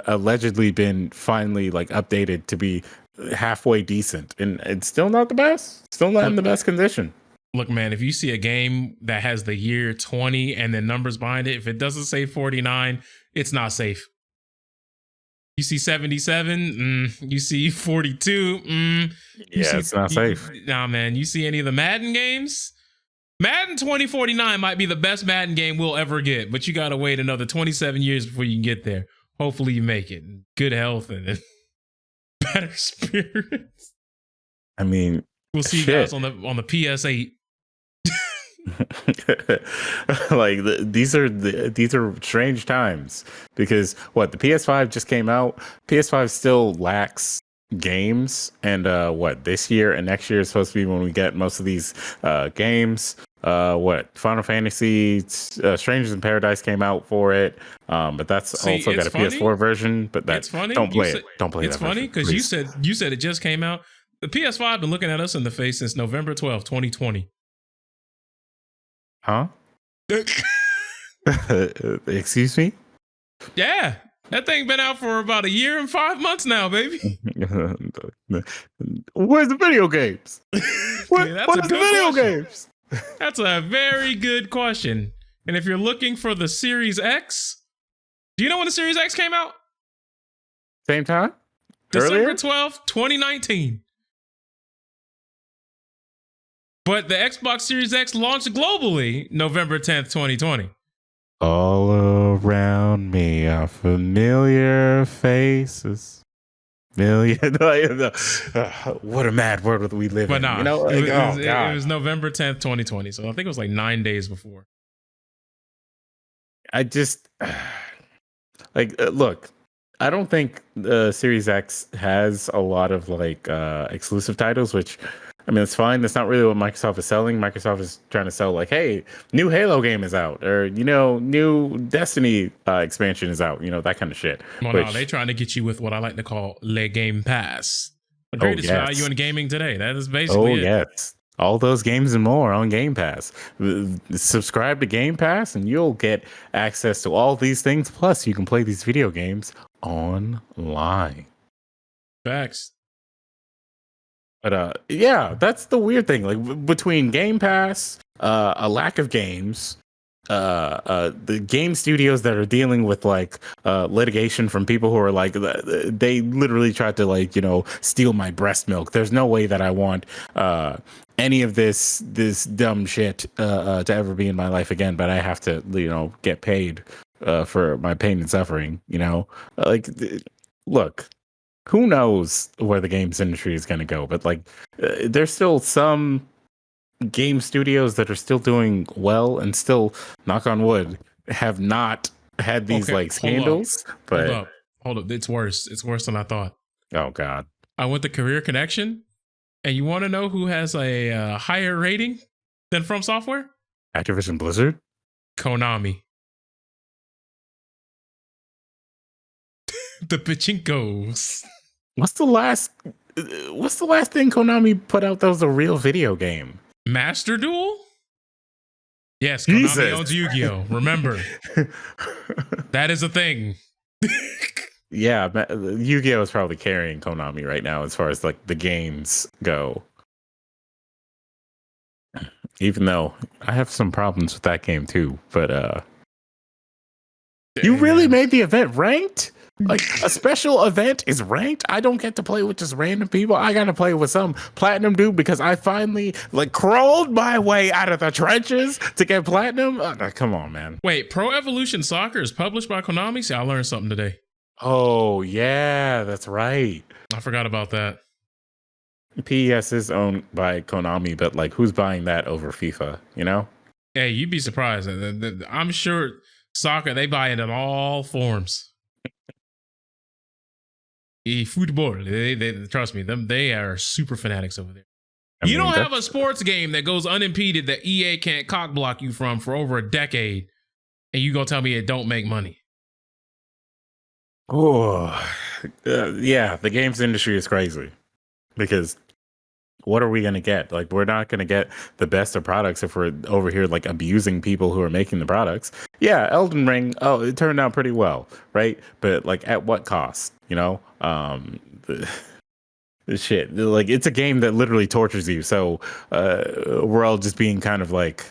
allegedly been finally like updated to be halfway decent, and it's still not the best. Still not in the best condition. Look, man, if you see a game that has the year 20 and then numbers behind it, if it doesn't say 49, it's not safe. You see 77, you see 42, it's not safe. Nah, man, you see any of the Madden games? Madden 2049 might be the best Madden game we'll ever get, but you got to wait another 27 years before you can get there. Hopefully you make it. Good health and better spirits. I mean, we'll see you guys on the PS8. Like these are strange times because the PS5 just came out. PS5 still lacks games, and this year and next year is supposed to be when we get most of these games. Final Fantasy Strangers in Paradise came out for it, but that's also got a PS4 version. But that's funny. Don't play it. Don't play it. It's funny because you said it just came out. The PS5 been looking at us in the face since November 12th, 2020. Huh? Excuse me? Yeah. That thing been out for about 1 year and 5 months now, baby. Where's the video games? Where's the video games? That's a very good question. And if you're looking for the Series X, do you know when the Series X came out? Same time? December 12th, 2019. But the Xbox Series X launched globally November 10th, 2020. All around me are familiar faces. What a mad world we live in. But nah, it was November 10th, 2020. So I think it was like 9 days before. I just look, I don't think the Series X has a lot of like exclusive titles, which I mean, it's fine. That's not really what Microsoft is selling. Microsoft is trying to sell like, hey, new Halo game is out, or new Destiny expansion is out, that kind of shit. Well, no, they trying to get you with what I like to call Le Game Pass. The greatest value in gaming today. That is basically it. Oh, yes. All those games and more on Game Pass. Subscribe to Game Pass and you'll get access to all these things. Plus, you can play these video games online. Facts. But yeah, that's the weird thing. Like between Game Pass, a lack of games, the game studios that are dealing with like litigation from people who are like, they literally tried to like steal my breast milk. There's no way that I want any of this dumb shit to ever be in my life again. But I have to get paid for my pain and suffering. Like, look. who knows where the games industry is going to go? But like, there's still some game studios that are still doing well and still, knock on wood, have not had these like scandals. But hold up, it's worse. It's worse than I thought. Oh God! I went to Career Connection, and you want to know who has a higher rating than From Software? Activision Blizzard, Konami. The Pachinkos. What's the last thing Konami put out that was a real video game? Master Duel? Yes, Konami owns Yu-Gi-Oh! Remember. That is a thing. Yeah, Yu-Gi-Oh! Is probably carrying Konami right now as far as like the games go. Even though I have some problems with that game too, but you really made the event ranked? Like a special event is ranked? I don't get to play with just random people. I got to play with some platinum dude because I finally like crawled my way out of the trenches to get platinum. Come on, man. Wait, Pro Evolution Soccer is published by Konami? See, I learned something today. Oh, yeah, that's right. I forgot about that. PES is owned by Konami, but like who's buying that over FIFA, you know? Hey, you'd be surprised. I'm sure soccer, they buy it in all forms. Football, they trust me, they are super fanatics over there. You don't have a sports game that goes unimpeded that EA can't cock block you from for over a decade, and you gonna tell me it don't make money? Oh, yeah, the games industry is crazy because what are we going to get? Like, we're not going to get the best of products if we're over here like abusing people who are making the products. Yeah, Elden Ring, oh, it turned out pretty well, right? But like, at what cost? You know, the shit. Like, it's a game that literally tortures you. So we're all just being kind of like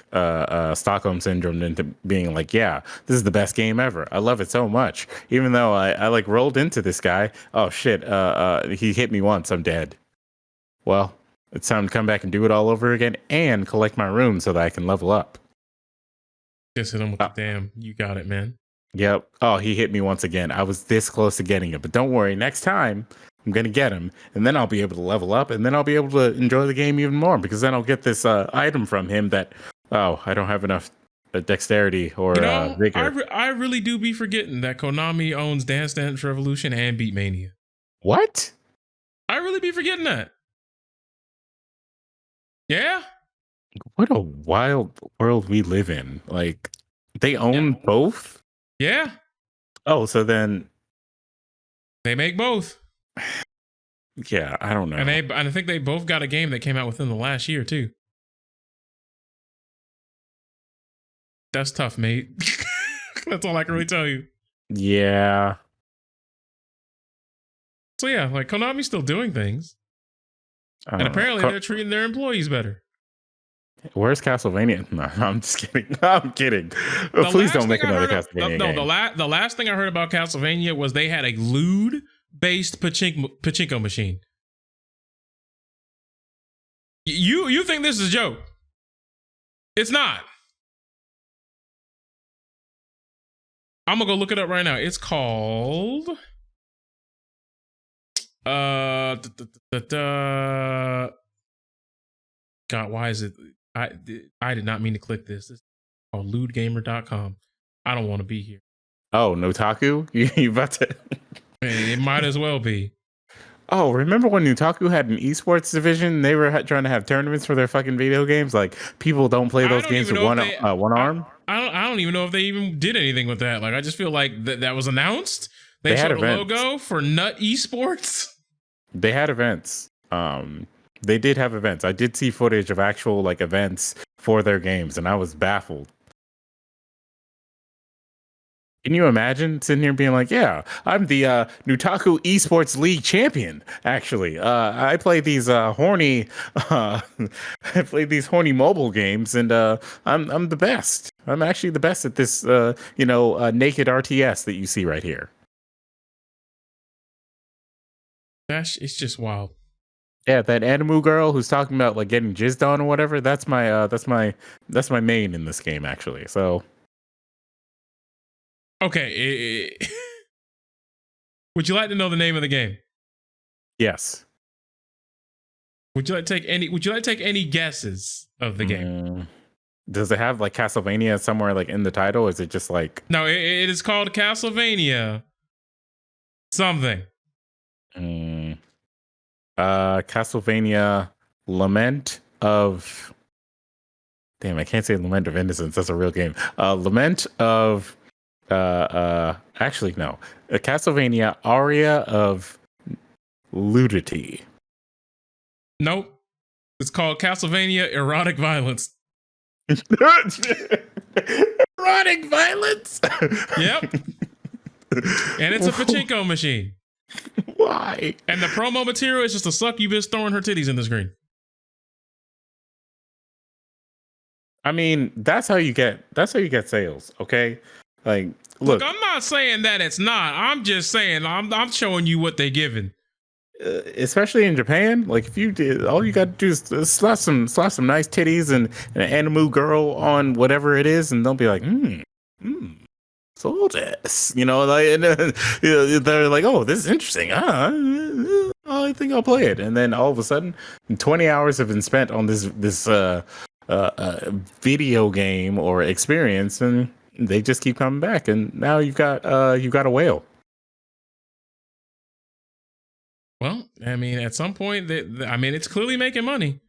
Stockholm syndrome into being like, yeah, this is the best game ever. I love it so much. Even though I like rolled into this guy. Oh shit, he hit me once. I'm dead. Well, it's time to come back and do it all over again and collect my runes so that I can level up. Just hit him with the damn, you got it, man. Yep. Oh, he hit me once again. I was this close to getting it, but don't worry. Next time, I'm going to get him, and then I'll be able to level up, and then I'll be able to enjoy the game even more, because then I'll get this item from him that, I don't have enough dexterity or vigor. I really do be forgetting that Konami owns Dance Dance Revolution and Beatmania. What? I really be forgetting that. Yeah. What a wild world we live in. Like, they own both? Yeah. Oh, so then they make both. Yeah, I don't know. And I think they both got a game that came out within the last year too. That's tough, mate. That's all I can really tell you. Yeah. So yeah, like Konami's still doing things. And apparently they're treating their employees better. Where's Castlevania? No, I'm just kidding. I'm kidding. Please don't make another Castlevania game. The last thing I heard about Castlevania was they had a lewd-based pachinko machine. You think this is a joke? It's not. I'm gonna go look it up right now. It's called God, why is it? I did not mean to click this. This is called lewdgamer.com. I don't want to be here. Oh, Notaku? You about to? It might as well be. Oh, remember when Notaku had an esports division? They were trying to have tournaments for their fucking video games. Like, people don't play those games with one arm. I don't even know if they even did anything with that. Like, I just feel like that was announced. They showed a logo for Nut Esports. They had events. They did have events. I did see footage of actual like events for their games, and I was baffled. Can you imagine sitting here being like, yeah, I'm the Nutaku Esports League champion, actually. I play these horny I play these horny mobile games, and I'm the best. I'm actually the best at this naked RTS that you see right here. It's just wild. Yeah, that Animu girl who's talking about like getting jizzed on or whatever, that's my main in this game, actually. So okay, would you like to know the name of the game? Yes. Would you like to take any guesses of the game? Does it have like Castlevania somewhere like in the title? Or is it just like No, it is called Castlevania something. Castlevania Lament of Damn, I can't say Lament of Innocence. That's a real game. Lament of actually no. A Castlevania Aria of Ludity. Nope. It's called Castlevania Erotic Violence. Erotic violence? Yep. And it's a pachinko machine. Why? And the promo material is just a succubus throwing her titties in the screen. I mean, that's how you get sales, okay? Like, look, I'm not saying that it's not. I'm just saying I'm showing you what they're giving. Especially in Japan, like if you did, all you got to do is slap some nice titties and an anime girl on whatever it is, and they'll be like, so this, you know, like, and they're like, oh, this is interesting. I think I'll play it, and then all of a sudden, 20 hours have been spent on this video game or experience, and they just keep coming back, and now you've got a whale. Well, I mean, at some point, it's clearly making money.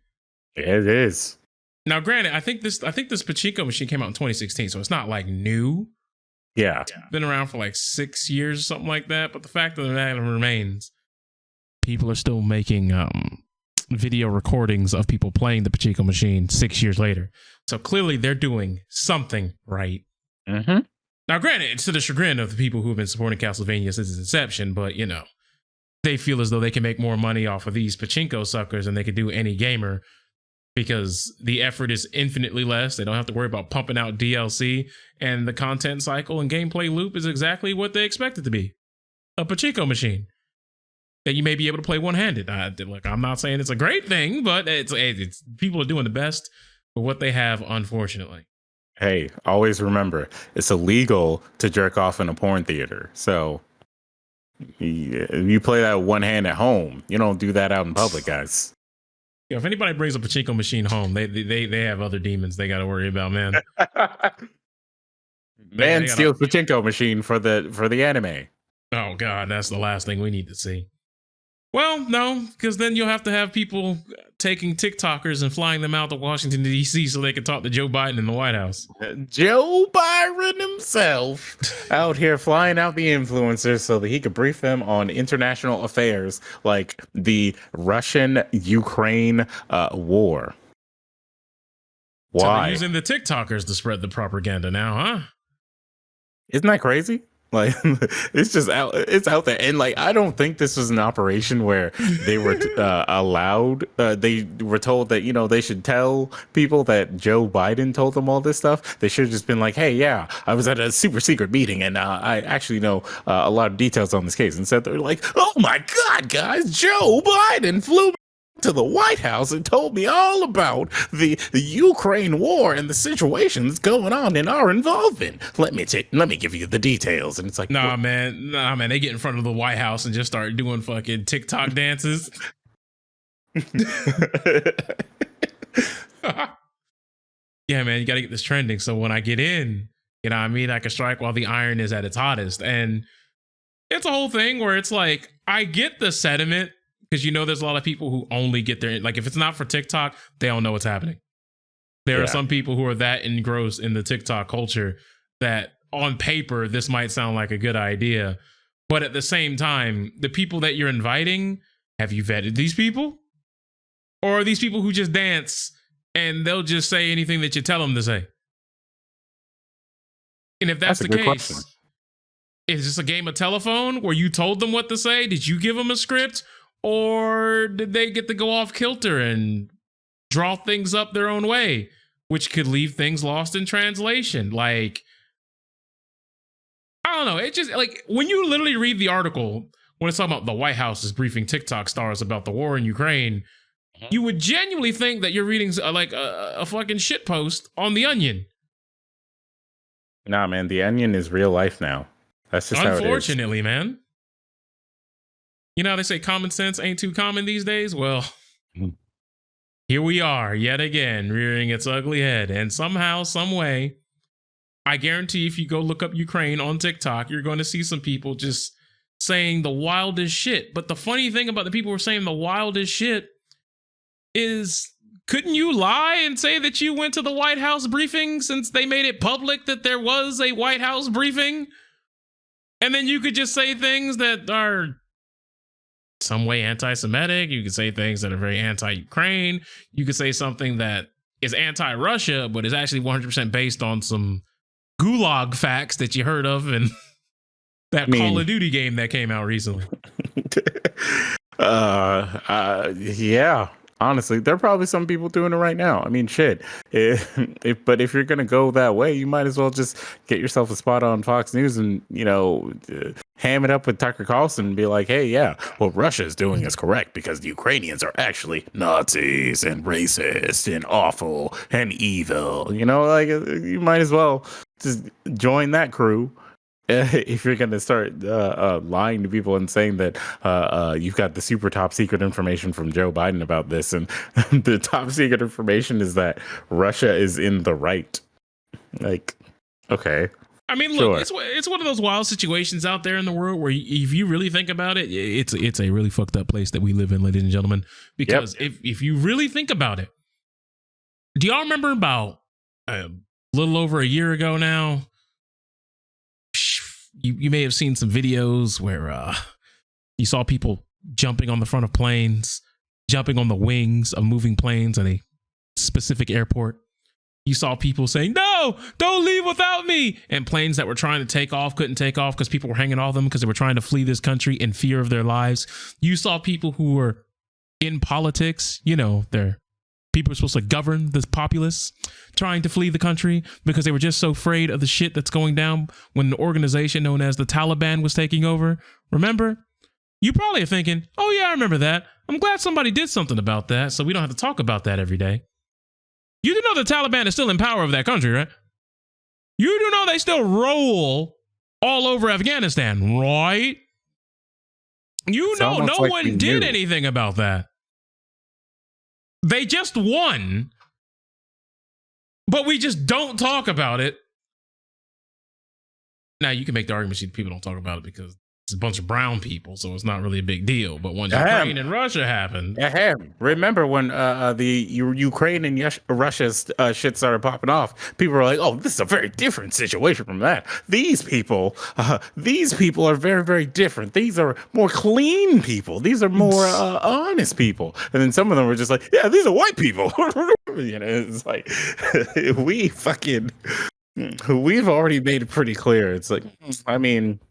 Yeah, it is. Now, granted, I think this pachinko machine came out in 2016, so it's not like new. Yeah, it's been around for like 6 years or something like that. But the fact of the matter remains, people are still making video recordings of people playing the pachinko machine 6 years later. So clearly, they're doing something right. Mm-hmm. Now, granted, it's to the chagrin of the people who have been supporting Castlevania since its inception, but you know, they feel as though they can make more money off of these pachinko suckers than they could do any gamer because the effort is infinitely less. They don't have to worry about pumping out DLC, and the content cycle and gameplay loop is exactly what they expect it to be. A pachinko machine that you may be able to play one-handed. Look, I'm not saying it's a great thing, but it's people are doing the best with what they have, unfortunately. Hey, always remember, it's illegal to jerk off in a porn theater. So you play that one hand at home. You don't do that out in public, guys. Yeah, if anybody brings a pachinko machine home, they have other demons they got to worry about, man. Man steals pachinko machine for the anime. Oh God, that's the last thing we need to see. Well, no, because then you'll have to have people taking TikTokers and flying them out to Washington, D.C. so they can talk to Joe Biden in the White House. Joe Biden himself out here flying out the influencers so that he could brief them on international affairs like the Russian-Ukraine war. Why? So they're using the TikTokers to spread the propaganda now, huh? Isn't that crazy? Like it's just out. It's out there, and like I don't think this was an operation where they were allowed. They were told that they should tell people that Joe Biden told them all this stuff. They should have just been like, "Hey, yeah, I was at a super secret meeting, and I actually know a lot of details on this case." Instead, they're like, "Oh my God, guys, Joe Biden flew to the White House and told me all about the Ukraine war and the situation that's going on in our involvement. Let me give you the details." And it's like, nah, man, they get in front of the White House and just start doing fucking TikTok dances. Yeah, man, you got to get this trending. So when I get in, you know what I mean, I can strike while the iron is at its hottest. And it's a whole thing where it's like, I get the sentiment, because there's a lot of people who only get their, like, if it's not for TikTok, they don't know what's happening. There are some people who are that engrossed in the TikTok culture that on paper, this might sound like a good idea. But at the same time, the people that you're inviting, have you vetted these people? Or are these people who just dance and they'll just say anything that you tell them to say? And if that's the case, question. Is this a game of telephone where you told them what to say? Did you give them a script? Or did they get to go off kilter and draw things up their own way, which could leave things lost in translation? Like, I don't know. It just, like, when you literally read the article, when it's talking about the White House is briefing TikTok stars about the war in Ukraine, you would genuinely think that you're reading like a fucking shit post on The Onion. Nah, man, The Onion is real life now. That's just unfortunately, man. You know how they say common sense ain't too common these days? Well, here we are yet again, rearing its ugly head. And somehow, some way, I guarantee if you go look up Ukraine on TikTok, you're going to see some people just saying the wildest shit. But the funny thing about the people who are saying the wildest shit is, couldn't you lie and say that you went to the White House briefing since they made it public that there was a White House briefing? And then you could just say things that are some way anti-Semitic. You could say things that are very anti-Ukraine. You could say something that is anti-Russia, but is actually 100% based on some gulag facts that you heard of in that Call of Duty game that came out recently. Yeah. Honestly, there are probably some people doing it right now. I mean, shit. But if you're gonna go that way, you might as well just get yourself a spot on Fox News and, you know, ham it up with Tucker Carlson and be like, hey, yeah, what Russia is doing is correct because the Ukrainians are actually Nazis and racist and awful and evil. You know, like, you might as well just join that crew. If you're going to start lying to people and saying that you've got the super top secret information from Joe Biden about this, and the top secret information is that Russia is in the right. Like, okay. I mean, look, sure. It's one of those wild situations out there in the world where if you really think about it, it's a really fucked up place that we live in, ladies and gentlemen. Because if you really think about it, do y'all remember about a little over a year ago now? You may have seen some videos where you saw people jumping on the front of planes, jumping on the wings of moving planes at a specific airport. You saw people saying, no, don't leave without me. And planes that were trying to take off couldn't take off because people were hanging off them because they were trying to flee this country in fear of their lives. You saw people who were in politics, you know, people are supposed to govern this populace trying to flee the country because they were just so afraid of the shit that's going down when an organization known as the Taliban was taking over. Remember? You probably are thinking, oh yeah, I remember that. I'm glad somebody did something about that so we don't have to talk about that every day. You do know the Taliban is still in power of that country, right? You do know they still roll all over Afghanistan, right? You know no one did anything about that. They just won, but we just don't talk about it. Now, you can make the argument that people don't talk about it because it's a bunch of brown people, so it's not really a big deal. But when Ukraine and Russia happened... Remember when the Ukraine and Russia's shit started popping off, people were like, oh, this is a very different situation from that. These people are very, very different. These are more clean people. These are more honest people. And then some of them were just like, yeah, these are white people. You know, it's like, we've already made it pretty clear. It's like, I mean...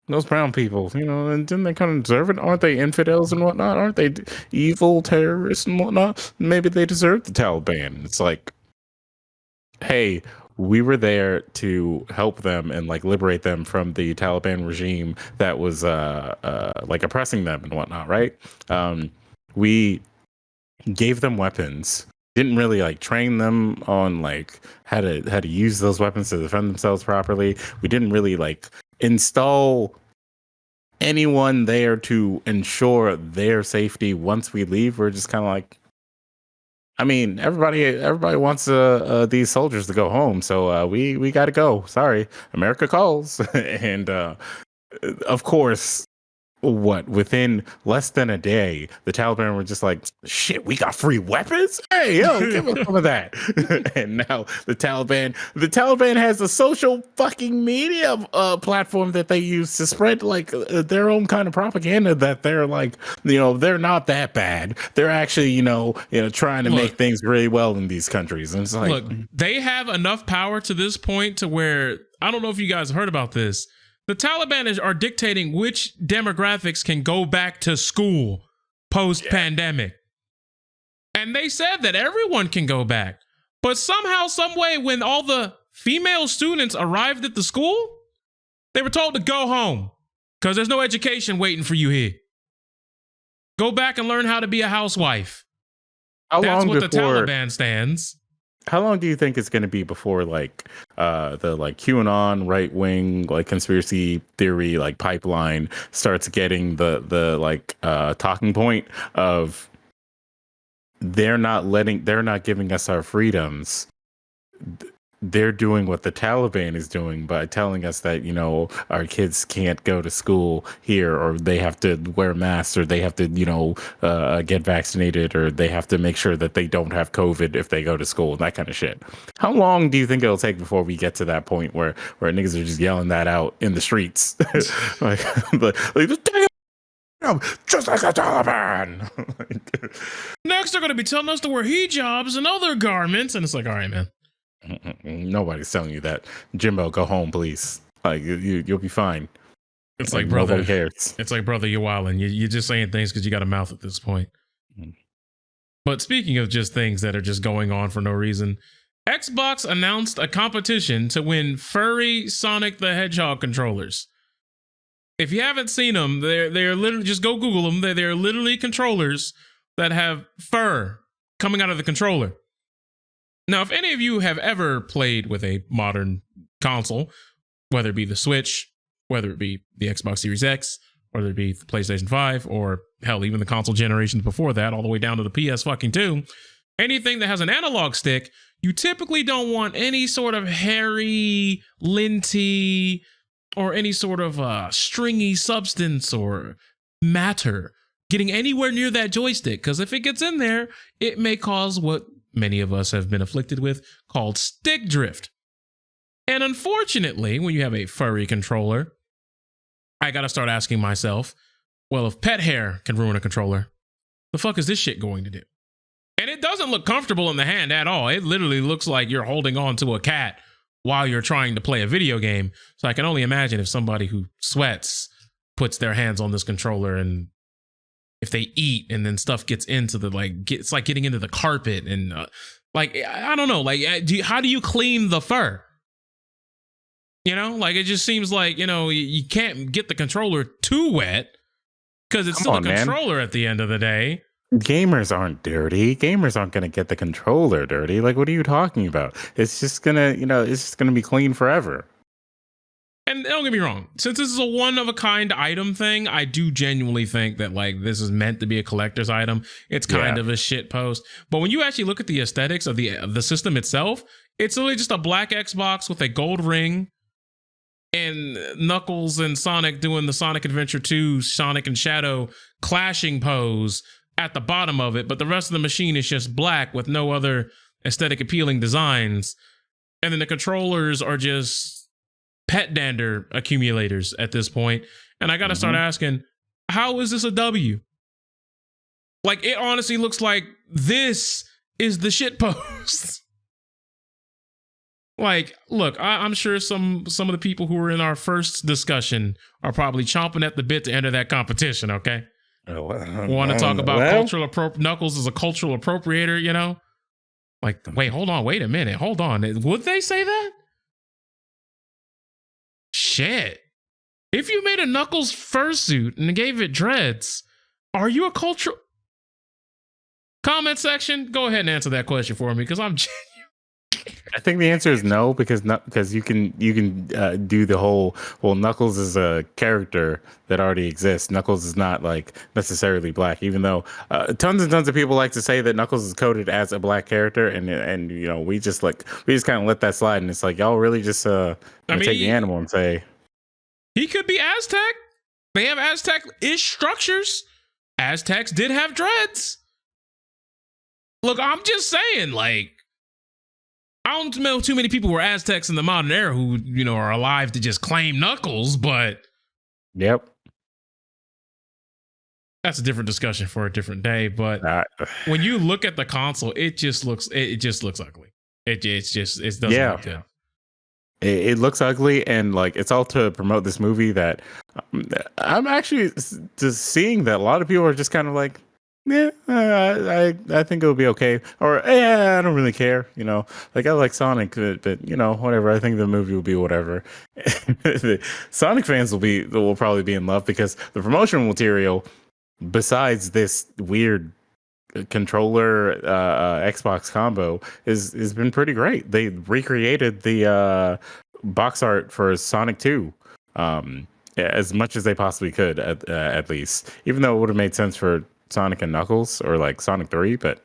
Those brown people, you know, and didn't they kind of deserve it? Aren't they infidels and whatnot? Aren't they evil terrorists and whatnot? Maybe they deserve the Taliban. It's like, hey, we were there to help them and like liberate them from the Taliban regime that was like oppressing them and whatnot, right? We gave them weapons. Didn't really like train them on like how to use those weapons to defend themselves properly. We didn't really like install anyone there to ensure their safety once we leave. We're just kind of like, I mean, everybody wants these soldiers to go home, so we got to go. Sorry, America calls. And of course, within less than a day, the Taliban were just like, shit, we got free weapons? Hey, yo, give us some of that. And now the Taliban has a social fucking media platform that they use to spread like their own kind of propaganda that they're like, you know, they're not that bad. They're actually, you know, trying to make things really well in these countries. And it's like, look, they have enough power to this point to where, I don't know if you guys heard about this, the Taliban are dictating which demographics can go back to school post-pandemic. Yeah. And they said that everyone can go back. But somehow, some way, when all the female students arrived at the school, they were told to go home because there's no education waiting for you here. Go back and learn how to be a housewife. That's what the Taliban stands. how long do you think it's going to be before like the like QAnon right wing like conspiracy theory like pipeline starts getting the like talking point of they're not giving us our freedoms. They're doing what the Taliban is doing by telling us that, you know, our kids can't go to school here, or they have to wear masks, or they have to, you know, get vaccinated, or they have to make sure that they don't have COVID if they go to school, and that kind of shit. How long do you think it'll take before we get to that point where niggas are just yelling that out in the streets? like just like the Taliban. Next, they're going to be telling us to wear hijabs and other garments, and it's like, all right, man. Nobody's telling you that. Jimbo, go home, please. Like you'll be fine. It's like brother. Nobody cares. It's like brother, you're wilding. You're just saying things because you got a mouth at this point. But speaking of just things that are just going on for no reason, Xbox announced a competition to win furry Sonic the Hedgehog controllers. If you haven't seen them, they're literally, just go Google them. They're literally controllers that have fur coming out of the controller. Now, if any of you have ever played with a modern console, whether it be the Switch, whether it be the Xbox Series X, whether it be the PlayStation 5, or hell, even the console generations before that, all the way down to the PS2, anything that has an analog stick, you typically don't want any sort of hairy, linty, or any sort of stringy substance or matter getting anywhere near that joystick, because if it gets in there, it may cause what many of us have been afflicted with, called stick drift. And unfortunately, when you have a furry controller, I gotta start asking myself, well, if pet hair can ruin a controller, the fuck is this shit going to do? And it doesn't look comfortable in the hand at all. It literally looks like you're holding on to a cat while you're trying to play a video game. So I can only imagine if somebody who sweats puts their hands on this controller, and if they eat and then stuff gets into the, like, it's like getting into the carpet, and like, I don't know, like, how do you clean the fur? You know, like, it just seems like, you know, you can't get the controller too wet because it's still a controller at the end of the day. Gamers aren't dirty. Gamers aren't going to get the controller dirty. Like, what are you talking about? It's just going to, you know, it's just going to be clean forever. And don't get me wrong, since this is a one-of-a-kind item thing, I do genuinely think that, like, this is meant to be a collector's item. It's kind of a shit post. But when you actually look at the aesthetics of the system itself, it's literally just a black Xbox with a gold ring and Knuckles and Sonic doing the Sonic Adventure 2 Sonic and Shadow clashing pose at the bottom of it. But the rest of the machine is just black with no other aesthetic appealing designs. And then the controllers are just pet dander accumulators at this point. And I got to start asking, how is this a W? Like, it honestly looks like this is the shit post. Like, look, I'm sure some of the people who were in our first discussion are probably chomping at the bit to enter that competition, okay? Want to talk about cultural Knuckles as a cultural appropriator, you know? Like, wait, hold on, wait a minute, hold on. Would they say that? Shit. If you made a Knuckles fursuit and gave it dreads, are you a cultural... Comment section, go ahead and answer that question for me, because I'm genuine. I think the answer is no, because you can do the whole, well, Knuckles is a character that already exists. Knuckles is not like necessarily black, even though tons and tons of people like to say that Knuckles is coded as a black character, and you know, we just kind of let that slide, and it's like, y'all really just take the animal and say he could be Aztec. They have Aztec-ish structures. Aztecs did have dreads. Look, I'm just saying, like, I don't know too many people who are Aztecs in the modern era who, you know, are alive to just claim Knuckles, but yep, that's a different discussion for a different day. But when you look at the console, it just looks ugly. It doesn't look good. It looks ugly, and like, it's all to promote this movie that I'm actually just seeing that a lot of people are just kind of like, yeah, I think it'll be okay, or I don't really care, you know. Like, I like Sonic, but you know, whatever. I think the movie will be whatever. Sonic fans will probably be in love, because the promotional material, besides this weird controller Xbox combo has been pretty great. They recreated the box art for Sonic 2 as much as they possibly could, at least. Even though it would have made sense for Sonic and Knuckles or like Sonic 3, but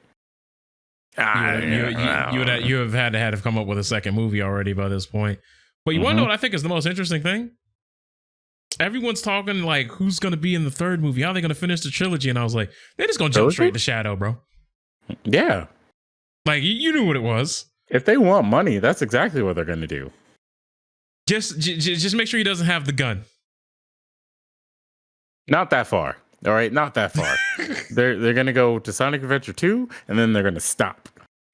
you have had to come up with a second movie already by this point. But you want to know what I think is the most interesting thing? Everyone's talking like, who's going to be in the third movie? How are they going to finish the trilogy? And I was like, they're just going to jump straight to Shadow, bro. Yeah. Like, you knew what it was. If they want money, that's exactly what they're going to do. Just make sure he doesn't have the gun. Not that far. All right, not that far. They're going to go to Sonic Adventure 2, and then they're going to stop.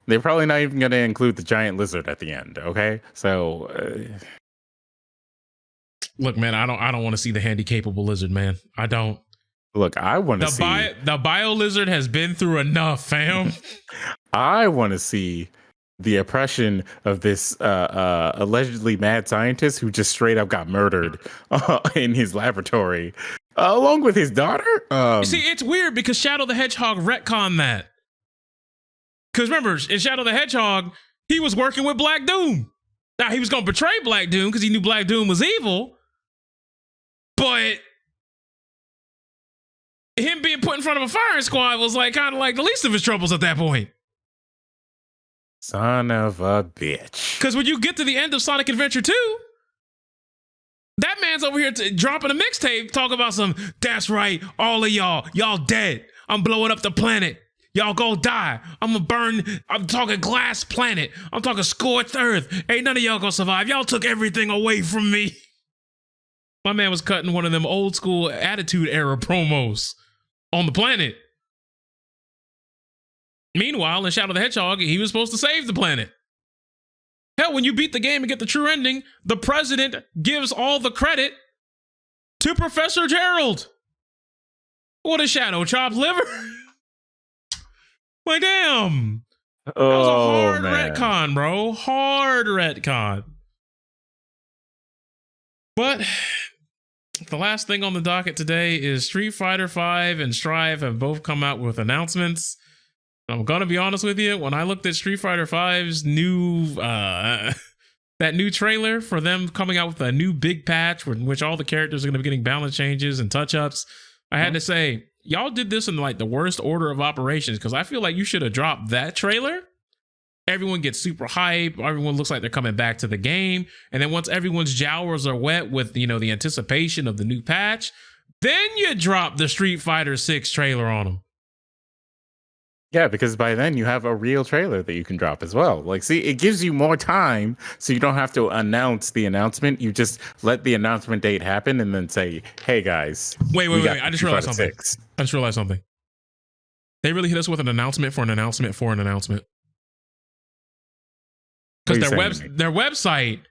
They're probably not even going to include the giant lizard at the end, okay? So... Look, man, I don't want to see the handy-capable lizard, man. I don't. Look, I want to see... The bio lizard has been through enough, fam. I want to see the oppression of this allegedly mad scientist who just straight up got murdered in his laboratory, along with his daughter. You see, it's weird because Shadow the Hedgehog retconned that. Because remember, in Shadow the Hedgehog, he was working with Black Doom. Now, he was going to betray Black Doom because he knew Black Doom was evil. But him being put in front of a firing squad was like kind of like the least of his troubles at that point. Son of a bitch. Because when you get to the end of Sonic Adventure 2, that man's over here dropping a mixtape, talking about some, that's right, all of y'all dead. I'm blowing up the planet. Y'all go die. I'm gonna burn. I'm talking glass planet. I'm talking scorched earth. Ain't none of y'all gonna survive. Y'all took everything away from me. My man was cutting one of them old school Attitude Era promos on the planet. Meanwhile, in Shadow the Hedgehog, he was supposed to save the planet. Hell, when you beat the game and get the true ending, the president gives all the credit to Professor Gerald. What a Shadow, chopped liver? Like, damn. That was a hard retcon, bro. Hard retcon. But the last thing on the docket today is Street Fighter V and Strive have both come out with announcements. I'm going to be honest with you. When I looked at Street Fighter V's new, that new trailer for them coming out with a new big patch in which all the characters are going to be getting balance changes and touch-ups, I had to say, y'all did this in like the worst order of operations, because I feel like you should have dropped that trailer. Everyone gets super hype. Everyone looks like they're coming back to the game. And then once everyone's jowls are wet with, the anticipation of the new patch, then you drop the Street Fighter 6 trailer on them. Yeah, because by then you have a real trailer that you can drop as well. Like, see, it gives you more time, so you don't have to announce the announcement. You just let the announcement date happen and then say, hey, guys. Wait. I just realized something. They really hit us with an announcement for an announcement for an announcement. Because their website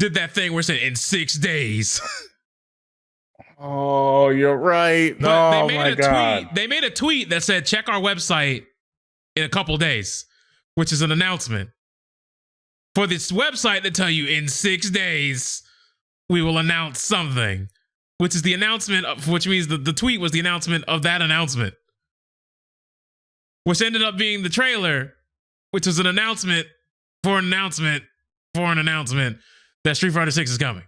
did that thing where it said in 6 days. Oh, you're right. Oh my God. They made a tweet that said, check our website in a couple days, which is an announcement. For this website to tell you in 6 days, we will announce something, which is the announcement, which means the tweet was the announcement of that announcement, which ended up being the trailer, which was an announcement for an announcement for an announcement that Street Fighter 6 is coming.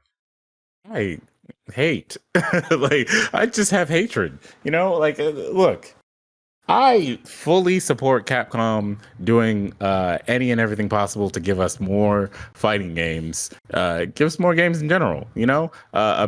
I hate. Like, I just have hatred. Look, I fully support Capcom doing any and everything possible to give us more fighting games. Give us more games in general,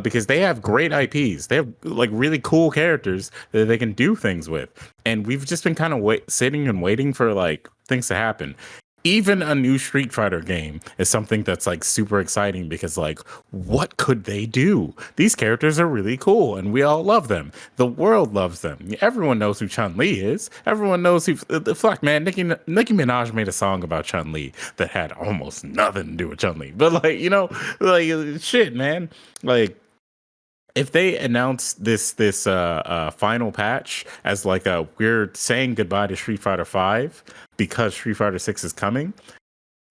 because they have great IPs. They have like really cool characters that they can do things with. And we've just been kind of sitting and waiting for like things to happen. Even a new Street Fighter game is something that's like super exciting because like, what could they do? These characters are really cool and we all love them. The world loves them. Everyone knows who Chun-Li is. Everyone knows who, fuck man, Nicki Minaj made a song about Chun-Li that had almost nothing to do with Chun-Li. But like, shit, man. Like, if they announce this final patch as like we're saying goodbye to Street Fighter V because Street Fighter 6 is coming,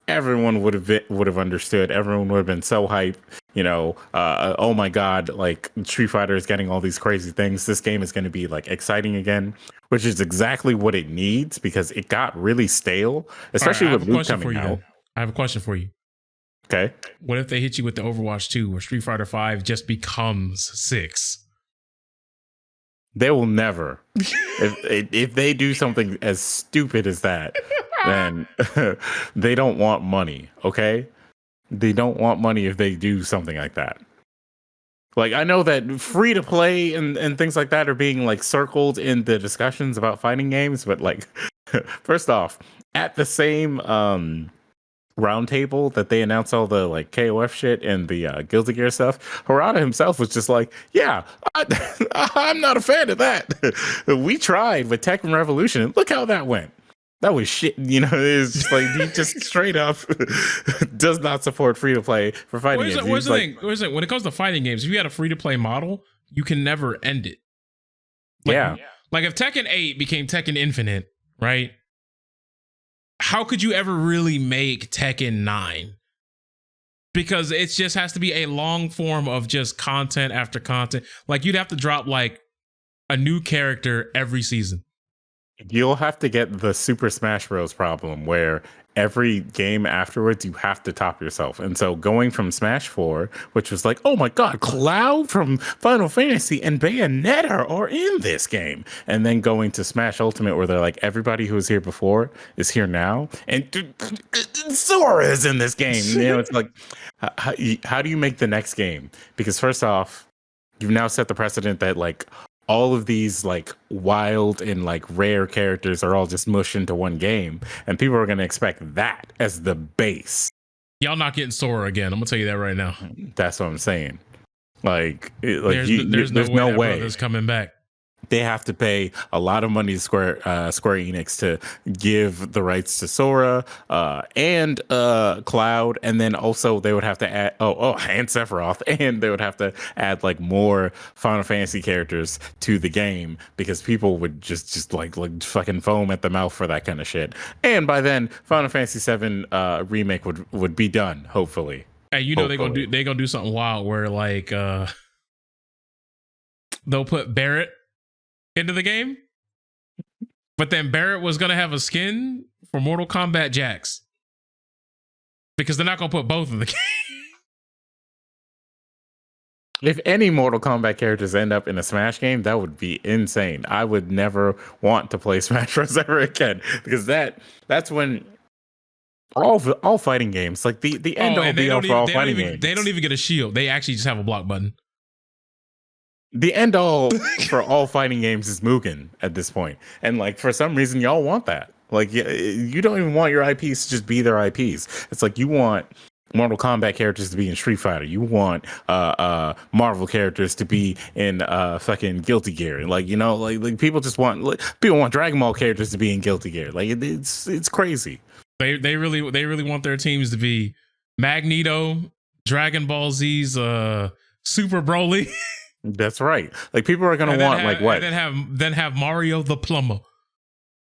everyone would have understood. Everyone would have been so hyped. oh my God, like Street Fighter is getting all these crazy things. This game is going to be like exciting again, which is exactly what it needs because it got really stale, especially with Luke coming out. I have a question for you. Okay. What if they hit you with the Overwatch 2 where Street Fighter 5 just becomes 6? They will never. if they do something as stupid as that, then they don't want money, okay? They don't want money if they do something like that. Like, I know that free to play and things like that are being like circled in the discussions about fighting games, but like, first off, at the same roundtable that they announced all the like KOF shit and the Guilty Gear stuff, Harada himself was just like, yeah, I'm not a fan of that. We tried with Tekken Revolution. Look how that went. That was shit. It's just like he just straight up does not support free to play for fighting games. Where's the thing? When it comes to fighting games, if you had a free to play model, you can never end it. Like if Tekken 8 became Tekken Infinite, right? How could you ever really make Tekken 9? Because it just has to be a long form of just content after content. Like you'd have to drop like a new character every season. You'll have to get the Super Smash Bros. Problem where every game afterwards you have to top yourself. And so going from Smash 4, which was like, oh my God, Cloud from Final Fantasy and Bayonetta are in this game. And then going to Smash Ultimate where they're like, everybody who was here before is here now. And Sora is in this game. It's like, how do you make the next game? Because first off, you've now set the precedent that like, all of these like wild and like rare characters are all just mushed into one game, and people are going to expect that as the base. Y'all not getting Sora again. I'm gonna tell you that right now. That's what I'm saying. Like, there's no way that's coming back. They have to pay a lot of money to Square Enix to give the rights to Sora and Cloud, and then also they would have to add and Sephiroth, and they would have to add like more Final Fantasy characters to the game because people would just like fucking foam at the mouth for that kind of shit. And by then, Final Fantasy VII remake would be done, hopefully. Hey, they're gonna do something wild where like they'll put Barrett into the game, but then Barrett was gonna have a skin for Mortal Kombat Jax because they're not gonna put both in the game. If any Mortal Kombat characters end up in a Smash game, that would be insane. I would never want to play Smash Bros. Ever again because that's when all fighting games, like the end all be all for all fighting games. They don't even get a shield. They actually just have a block button. The end all for all fighting games is Mugen at this point. And like, for some reason, y'all want that. Like, you don't even want your IPs to just be their IPs. It's like, you want Mortal Kombat characters to be in Street Fighter. You want Marvel characters to be in fucking Guilty Gear. Like, like people just want, people want Dragon Ball characters to be in Guilty Gear. Like, it's crazy. They really want their teams to be Magneto, Dragon Ball Z's Super Broly. That's right. Like, people are gonna want like what? Then have Mario the Plumber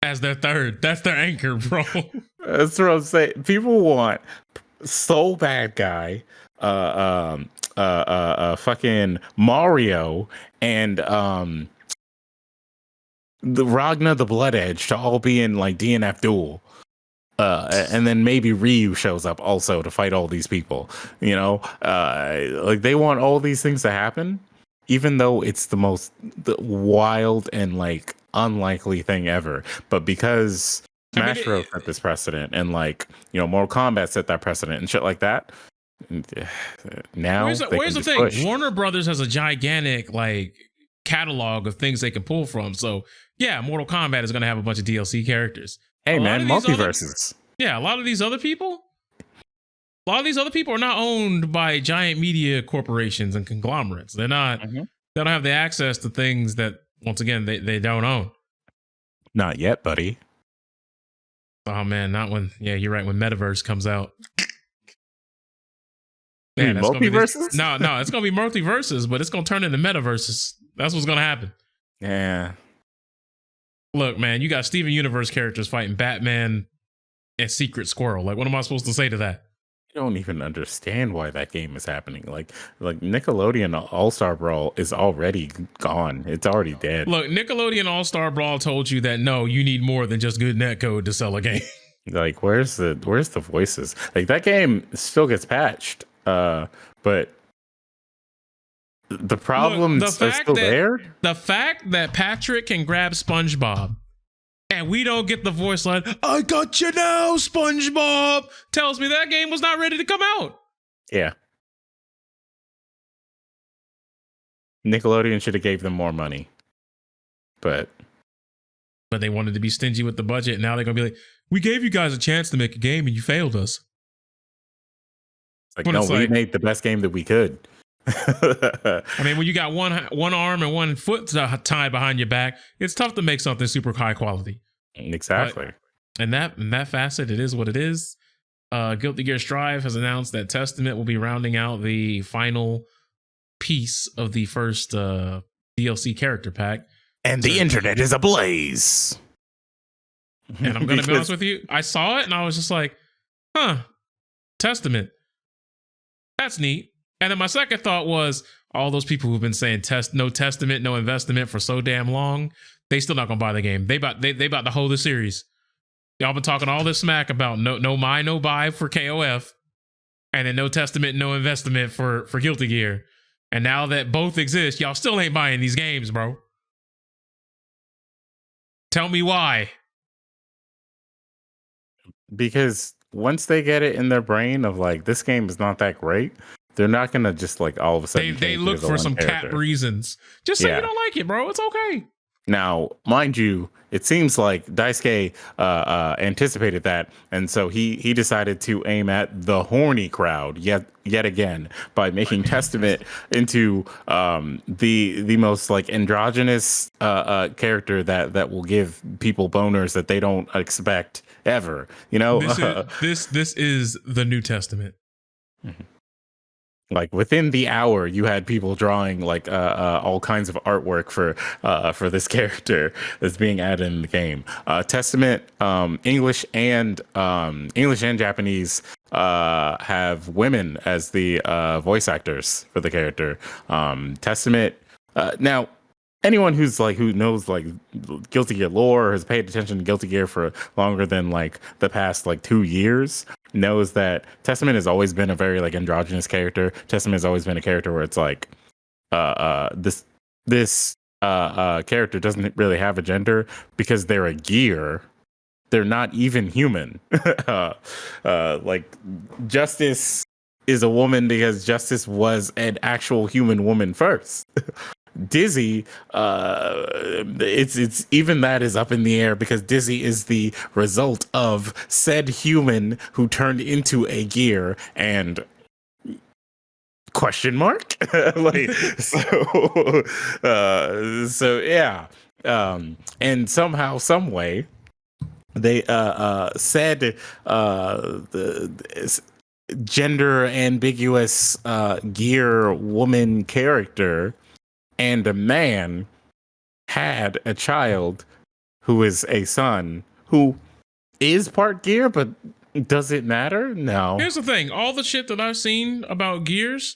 as their third. That's their anchor, bro. That's what I'm saying. People want Soul Bad Guy, fucking Mario, and the Ragna the Blood Edge to all be in like DNF Duel. And then maybe Ryu shows up also to fight all these people. Like they want all these things to happen, even though it's the wild and like unlikely thing ever. But because Smash Bros. Set this precedent, and like Mortal Kombat set that precedent and shit like that. Now where's the thing? Push. Warner Brothers has a gigantic like catalog of things they can pull from. So yeah, Mortal Kombat is going to have a bunch of DLC characters. Hey man, multiverses. A lot of these other people are not owned by giant media corporations and conglomerates. They're not. Mm-hmm. They don't have the access to things that, once again, they don't own. Not yet, buddy. Oh man, not when. Yeah, you're right. When Metaverse comes out. Man, multiverses? No, it's gonna be multiverses, but it's gonna turn into metaverses. That's what's gonna happen. Yeah. Look, man, you got Steven Universe characters fighting Batman and Secret Squirrel. Like, what am I supposed to say to that? don't even understand why that game is happening. Like Nickelodeon All-Star Brawl is already gone. It's already dead. Look, Nickelodeon All-Star Brawl told you that no, you need more than just good netcode to sell a game. Like where's the voices? Like that game still gets patched. But the problems are still there. The fact that Patrick can grab SpongeBob and we don't get the voice line, "I got you now, SpongeBob," tells me that game was not ready to come out. Yeah. Nickelodeon should have gave them more money. But they wanted to be stingy with the budget. And now they're going to be like, "We gave you guys a chance to make a game and you failed us." Like, no, we made the best game that we could. I mean, when you got one arm and one foot tied behind your back, it's tough to make something super high quality. Exactly. And that facet, it is what it is. Guilty Gear Strive has announced that Testament will be rounding out the final piece of the first DLC character pack. And the internet is ablaze. And I'm going to be honest with you, I saw it and I was just like, huh, Testament. That's neat. And then my second thought was, all those people who've been saying no Testament, no investment for so damn long, they still not gonna buy the game. They about to hold the series. Y'all been talking all this smack about no buy for KOF, and then no Testament, no investment for Guilty Gear. And now that both exist, y'all still ain't buying these games, bro. Tell me why. Because once they get it in their brain of like, this game is not that great, they're not gonna just like all of a sudden. They look for some cap reasons. Just say you don't like it, bro. It's okay. Now, mind you, it seems like Daisuke anticipated that, and so he decided to aim at the horny crowd yet again by making Testament into the most like androgynous character that will give people boners that they don't expect ever. You know, this is the New Testament. Mm-hmm. Like within the hour, you had people drawing like all kinds of artwork for this character that's being added in the game. Testament, English and Japanese have women as the voice actors for the character. Testament. Now, anyone who knows like Guilty Gear lore or has paid attention to Guilty Gear for longer than like the past like 2 years knows that Testament has always been a very like androgynous character. Testament has always been a character where it's like this character doesn't really have a gender because they're a gear. They're not even human. Like Justice is a woman because Justice was an actual human woman first. Dizzy, it's even that is up in the air because Dizzy is the result of said human who turned into a gear and question mark like so yeah, and somehow some way they said the gender ambiguous gear woman character and a man had a child who is a son who is part gear, but does it matter? No. Here's the thing. All the shit that I've seen about Gears,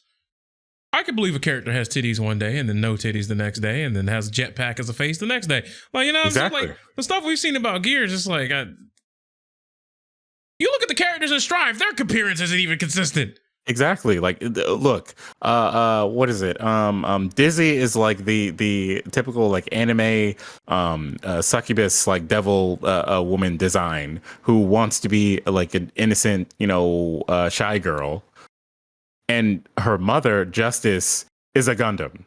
I could believe a character has titties one day and then no titties the next day and then has a jetpack as a face the next day. Like, you know, exactly. Like the stuff we've seen about Gears, it's like, you look at the characters in Strive, their appearance isn't even consistent. Exactly. Like, look, what is it? Dizzy is like the typical like anime succubus like devil woman design who wants to be like an innocent, shy girl, and her mother Justice is a Gundam.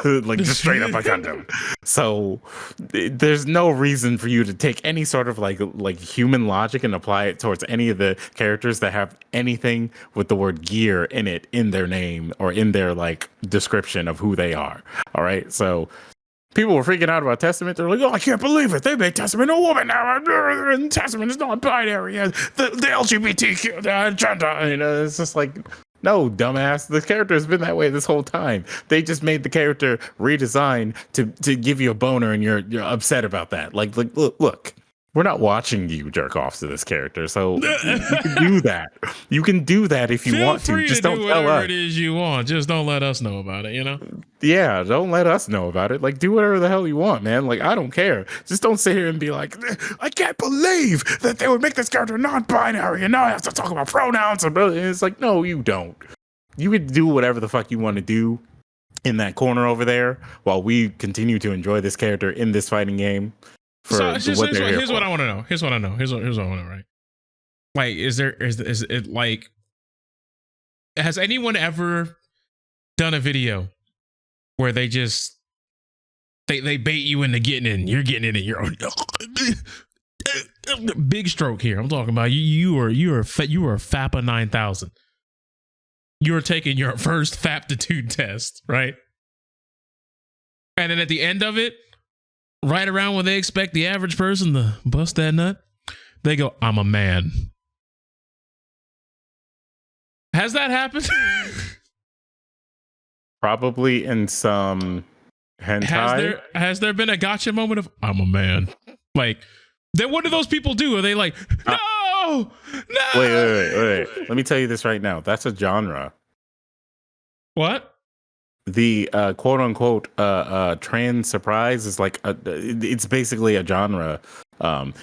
Like just straight up a Gundam. So there's no reason for you to take any sort of like human logic and apply it towards any of the characters that have anything with the word gear in it in their name or in their like description of who they are. All right. So people were freaking out about Testament. They're like, "Oh, I can't believe it. They made Testament a woman now. And Testament is not binary. The LGBTQ agenda." It's just like, no, dumbass. The character has been that way this whole time. They just made the character redesign to give you a boner, and you're upset about that. Like look. we're not watching you jerk off to this character, so you can do that. You can do that if you want to. Just don't tell us. It is you want. Just don't let us know about it. You know? Yeah, don't let us know about it. Like, do whatever the hell you want, man. Like, I don't care. Just don't sit here and be like, I can't believe that they would make this character non-binary, and now I have to talk about pronouns. And it's like, no, you don't. You could do whatever the fuck you want to do in that corner over there while we continue to enjoy this character in this fighting game. Here's what I want to know. Here's what I want to know, right? Like, is it like, has anyone ever done a video where they just they bait you into getting in? You're getting in it. You're big stroke here. I'm talking about you are FAPA 9000. You're taking your first FAPtitude test, right? And then at the end of it, right around when they expect the average person to bust that nut, they go, I'm a man. Has that happened? Probably in some hentai. Has there been a gotcha moment of, I'm a man? Like, then what do those people do? Are they like, no! Wait. Let me tell you this right now. That's a genre. What? The quote unquote trans surprise is like it's basically a genre.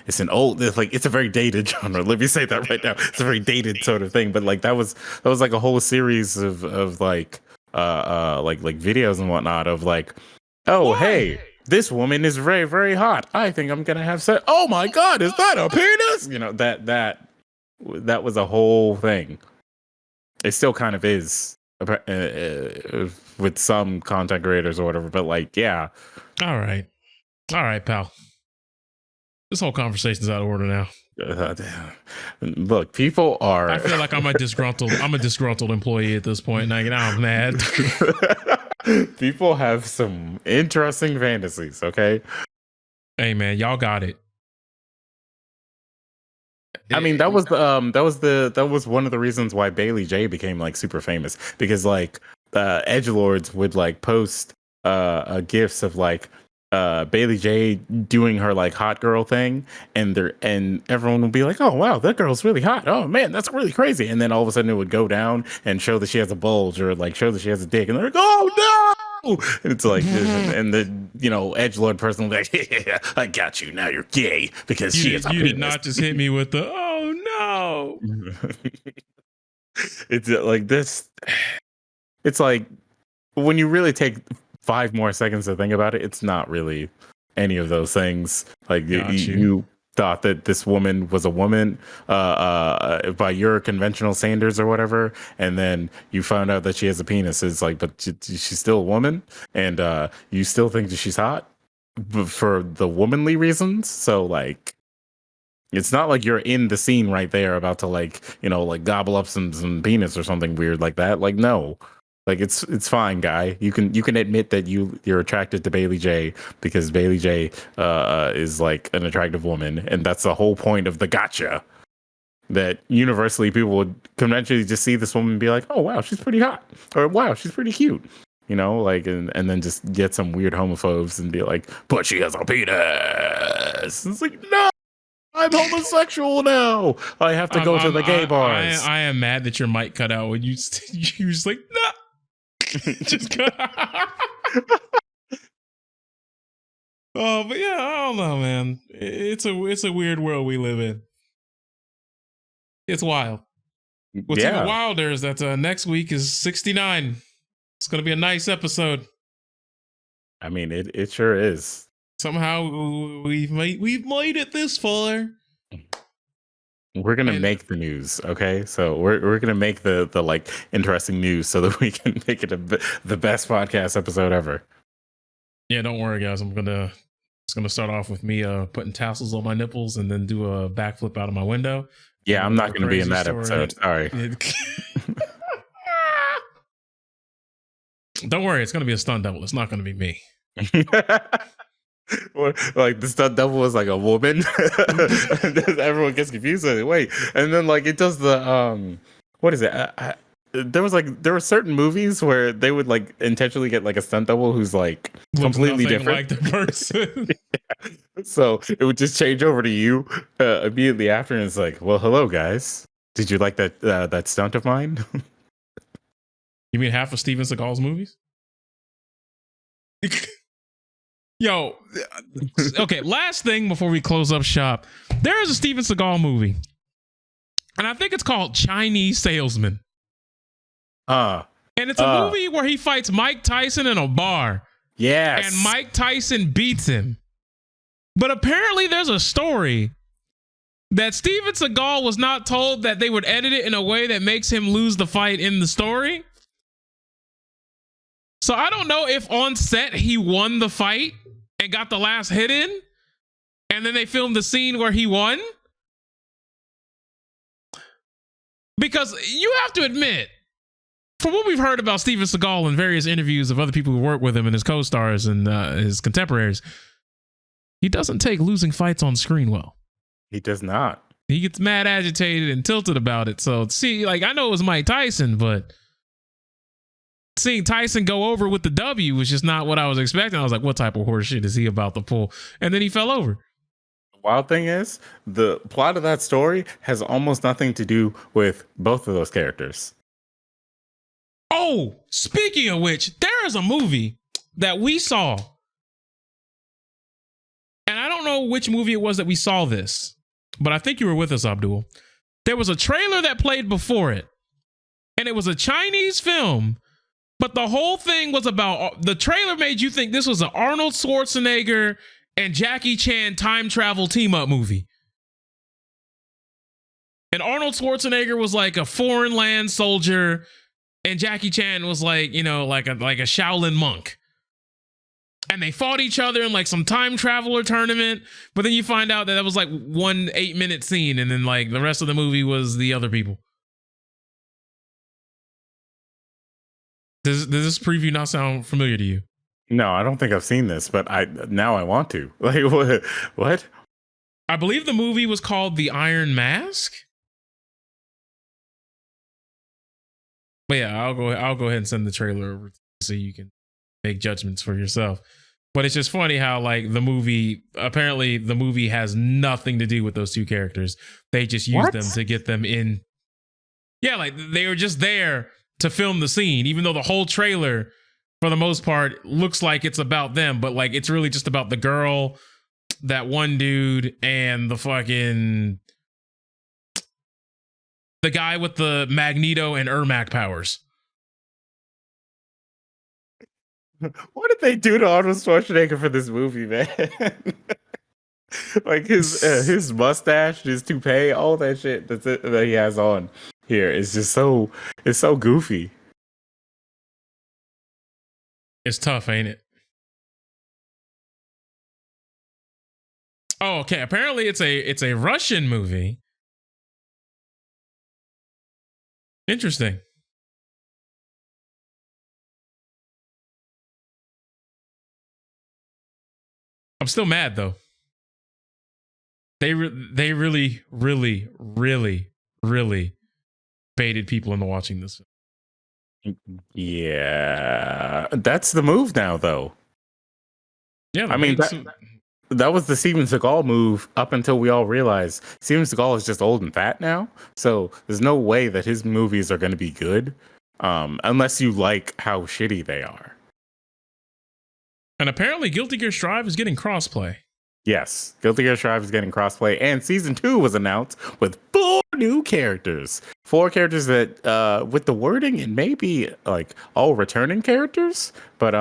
It's a very dated genre. Let me say that right now. It's a very dated sort of thing. But like that was like a whole series of like videos and whatnot of like, oh what? Hey, this woman is very, very hot. I think I'm gonna have sex. Oh my god, is that a penis? You know, that was a whole thing. It still kind of is. With some content creators or whatever, but like, yeah. All right, pal. This whole conversation's out of order now. Look, people are. I feel like I'm a disgruntled employee at this point, and I'm mad. People have some interesting fantasies. Okay. Hey man, y'all got it. I mean, that was one of the reasons why Bailey J became like super famous, because like edgelords would like post gifs of like Bailey J doing her like hot girl thing, and everyone would be like, oh wow, that girl's really hot. Oh man, that's really crazy. And then all of a sudden it would go down and show that she has a bulge, or like show that she has a dick, and they're like, oh no. And it's like, and the edgelord person will be like, yeah, I got you. Now you're gay because she is. You did not just hit me with the oh no. It's like this. It's like when you really take 5 more seconds to think about it, it's not really any of those things. Like you thought that this woman was a woman by your conventional standards or whatever, and then you found out that she has a penis. It's like, but she's still a woman, and you still think that she's hot for the womanly reasons. So like, it's not like you're in the scene right there about to like gobble up some penis or something weird like that. Like, no. Like it's fine, guy. You can admit that you're attracted to Bailey J because Bailey J is like an attractive woman, and that's the whole point of the gotcha. That universally people would conventionally just see this woman and be like, oh wow, she's pretty hot, or wow, she's pretty cute, like and then just get some weird homophobes and be like, but she has a penis. It's like, no, I'm homosexual now. I have to go to the gay bars. I am mad that your mic cut out when you was like, no. Just cut. Oh, but yeah, I don't know, man. It's a weird world we live in. It's wild. What's even wilder is that next week is 69. It's gonna be a nice episode. I mean, it sure is. Somehow we've made it this far. We're gonna make the news, okay? So we're gonna make the like interesting news so that we can make it the best podcast episode ever. Yeah, don't worry, guys. It's gonna start off with me putting tassels on my nipples and then do a backflip out of my window. Yeah, I'm not gonna be in that episode. Sorry. Don't worry, it's gonna be a stunt double. It's not gonna be me. Like the stunt double is like a woman. And everyone gets confused. Wait, and then like it does the what is it? there were certain movies where they would like intentionally get like a stunt double who's like Looks completely nothing different. like the person. So it would just change over to you immediately after, and it's like, well, hello guys. Did you like that stunt of mine? You mean half of Steven Seagal's movies? Yo, okay, last thing before we close up shop. There is a Steven Seagal movie, and I think it's called Chinese Salesman. And it's a movie where he fights Mike Tyson in a bar. Yes. And Mike Tyson beats him. But apparently there's a story that Steven Seagal was not told that they would edit it in a way that makes him lose the fight in the story. So I don't know if on set he won the fight and got the last hit in, and then they filmed the scene where he won. Because you have to admit, from what we've heard about Steven Seagal in various interviews of other people who work with him and his co-stars and his contemporaries, he doesn't take losing fights on screen well. He does not. He gets mad, agitated, and tilted about it. So, see, like, I know it was Mike Tyson, but seeing Tyson go over with the W was just not what I was expecting. I was like, what type of horse shit is he about to pull? And then he fell over. The wild thing is, the plot of that story has almost nothing to do with both of those characters. Oh, speaking of which, there is a movie that we saw. And I don't know which movie it was that we saw this, but I think you were with us, Abdul. There was a trailer that played before it, and it was a Chinese film. But the whole thing was about, the trailer made you think this was an Arnold Schwarzenegger and Jackie Chan time travel team up movie. And Arnold Schwarzenegger was like a foreign land soldier, and Jackie Chan was like, you know, like a Shaolin monk. And they fought each other in like some time traveler tournament. But then you find out that was like 1 8-minute scene, and then like the rest of the movie was the other people. Does this preview not sound familiar to you? No, I don't think I've seen this, but now I want to. Like, what? I believe the movie was called The Iron Mask. But yeah, I'll go ahead and send the trailer over so you can make judgments for yourself. But it's just funny how like apparently the movie has nothing to do with those two characters. They just used them to get them in. Yeah, like they were just there to film the scene, even though the whole trailer, for the most part, looks like it's about them, but like it's really just about the girl, that one dude, and the guy with the Magneto and Ermac powers. What did they do to Arnold Schwarzenegger for this movie, man? Like his mustache, his toupee, all that shit that he has on here is just it's so goofy. It's tough, ain't it? Oh, okay. Apparently it's a Russian movie. Interesting. I'm still mad though. They really, really, really, really baited people into watching this. Yeah, that's the move now, though. Yeah, I mean that was the Steven Seagal move up until we all realized Steven Seagal is just old and fat now. So there's no way that his movies are going to be good, unless you like how shitty they are. And apparently, Guilty Gear Strive is getting crossplay. Yes, Guilty Gear Strive is getting crossplay, and season 2 was announced with 4 new characters. 4 characters that, with the wording, it may be like all returning characters, but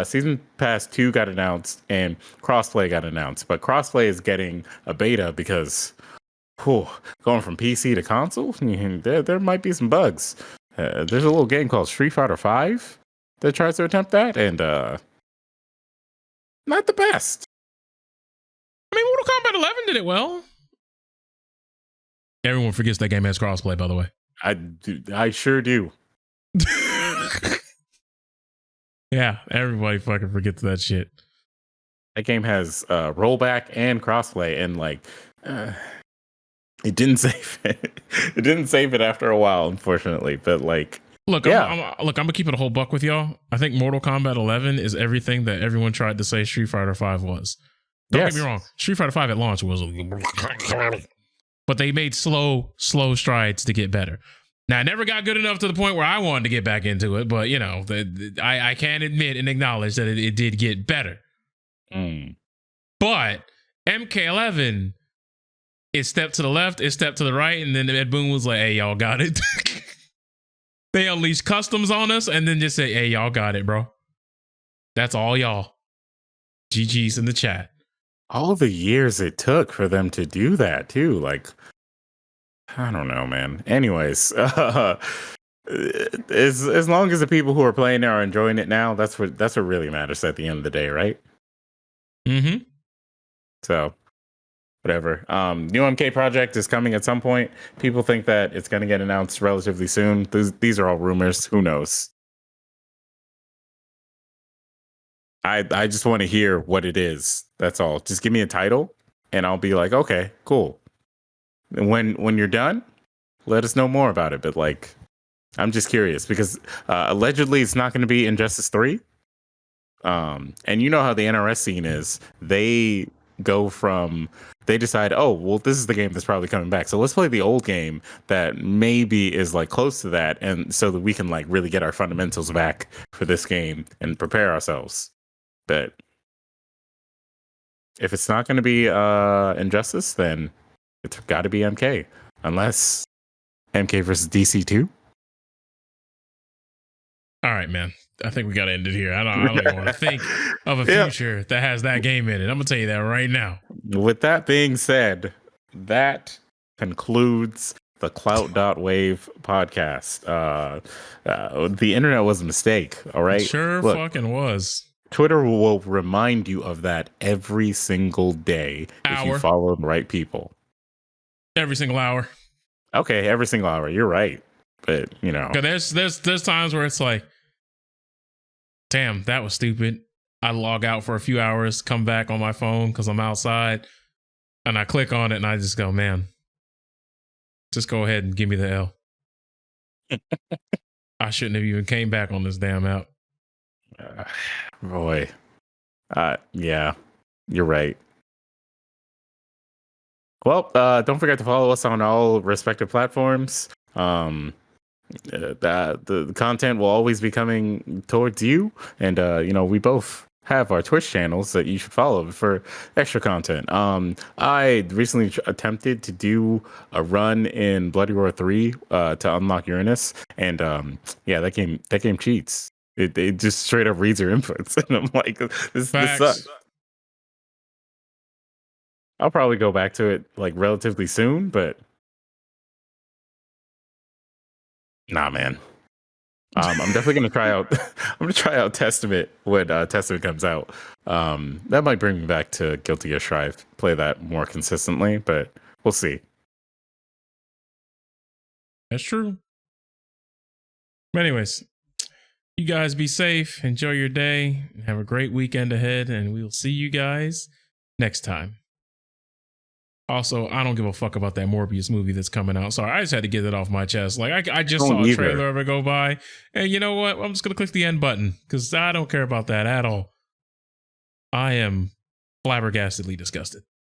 season pass 2 got announced and crossplay got announced. But crossplay is getting a beta because, going from PC to console, there might be some bugs. There's a little game called Street Fighter 5 that tries to attempt that, and not the best. I mean, Mortal Kombat 11 did it well. Everyone forgets that game has crossplay, by the way. I sure do. Yeah, everybody fucking forgets that shit. That game has rollback and crossplay, and like It didn't save it. It didn't save it after a while, unfortunately. But like, look, yeah. I'm gonna keep it a whole buck with y'all. I think Mortal Kombat 11 is everything that everyone tried to say Street Fighter 5 was. Don't get me wrong. Street Fighter 5 at launch was, but they made slow strides to get better. Now, I never got good enough to the point where I wanted to get back into it, but you know, I can admit and acknowledge that it did get better. But MK11, it stepped to the left, it stepped to the right, and then Ed Boon was like, "Hey, y'all got it." They unleashed customs on us, and then just say, "Hey, y'all got it, bro." That's all y'all. GG's in the chat. All the years it took for them to do that too, like, I don't know, man. Anyways, as long as the people who are playing it are enjoying it now, that's what really matters at the end of the day, right? Mm-hmm. So, whatever. New MK project is coming at some point. People think that it's going to get announced relatively soon. These are all rumors. Who knows? I just want to hear what it is. That's all. Just give me a title, and I'll be like, okay, cool. And when you're done, let us know more about it. But like, I'm just curious because allegedly it's not going to be Injustice 3. And you know how the NRS scene is. They decide, oh, well, this is the game that's probably coming back. So let's play the old game that maybe is like close to that. And so that we can like really get our fundamentals back for this game and prepare ourselves. But if it's not going to be Injustice, then it's got to be MK. Unless MK versus DC2. All right, man. I think we got to end it here. I don't even want to think of a future that has that game in it. I'm going to tell you that right now. With that being said, that concludes the Clout.WAV podcast. The internet was a mistake, all right? It sure fucking was. Twitter will remind you of that every single day if you follow the right people. Every single hour. Okay, every single hour. You're right. But, you know. There's times where it's like, damn, that was stupid. I log out for a few hours, come back on my phone because I'm outside, and I click on it and I just go, man, just go ahead and give me the L. I shouldn't have even came back on this damn app. Boy. Yeah, you're right. Well, don't forget to follow us on all respective platforms. The content will always be coming towards you, and you know, we both have our Twitch channels that you should follow for extra content. I recently attempted to do a run in Bloody Roar 3 to unlock Uranus, and yeah, that game cheats. It just straight up reads your inputs, and I'm like, this sucks. I'll probably go back to it like relatively soon, but nah, man. I'm definitely gonna try out. I'm gonna try out Testament when Testament comes out. That might bring me back to Guilty as Strive. Play that more consistently, but we'll see. That's true. But anyways, you guys be safe. Enjoy your day. Have a great weekend ahead, and we'll see you guys next time. Also, I don't give a fuck about that Morbius movie that's coming out. Sorry, I just had to get it off my chest. Like, I just saw a trailer of it go by. And you know what? I'm just going to click the end button because I don't care about that at all. I am flabbergastedly disgusted.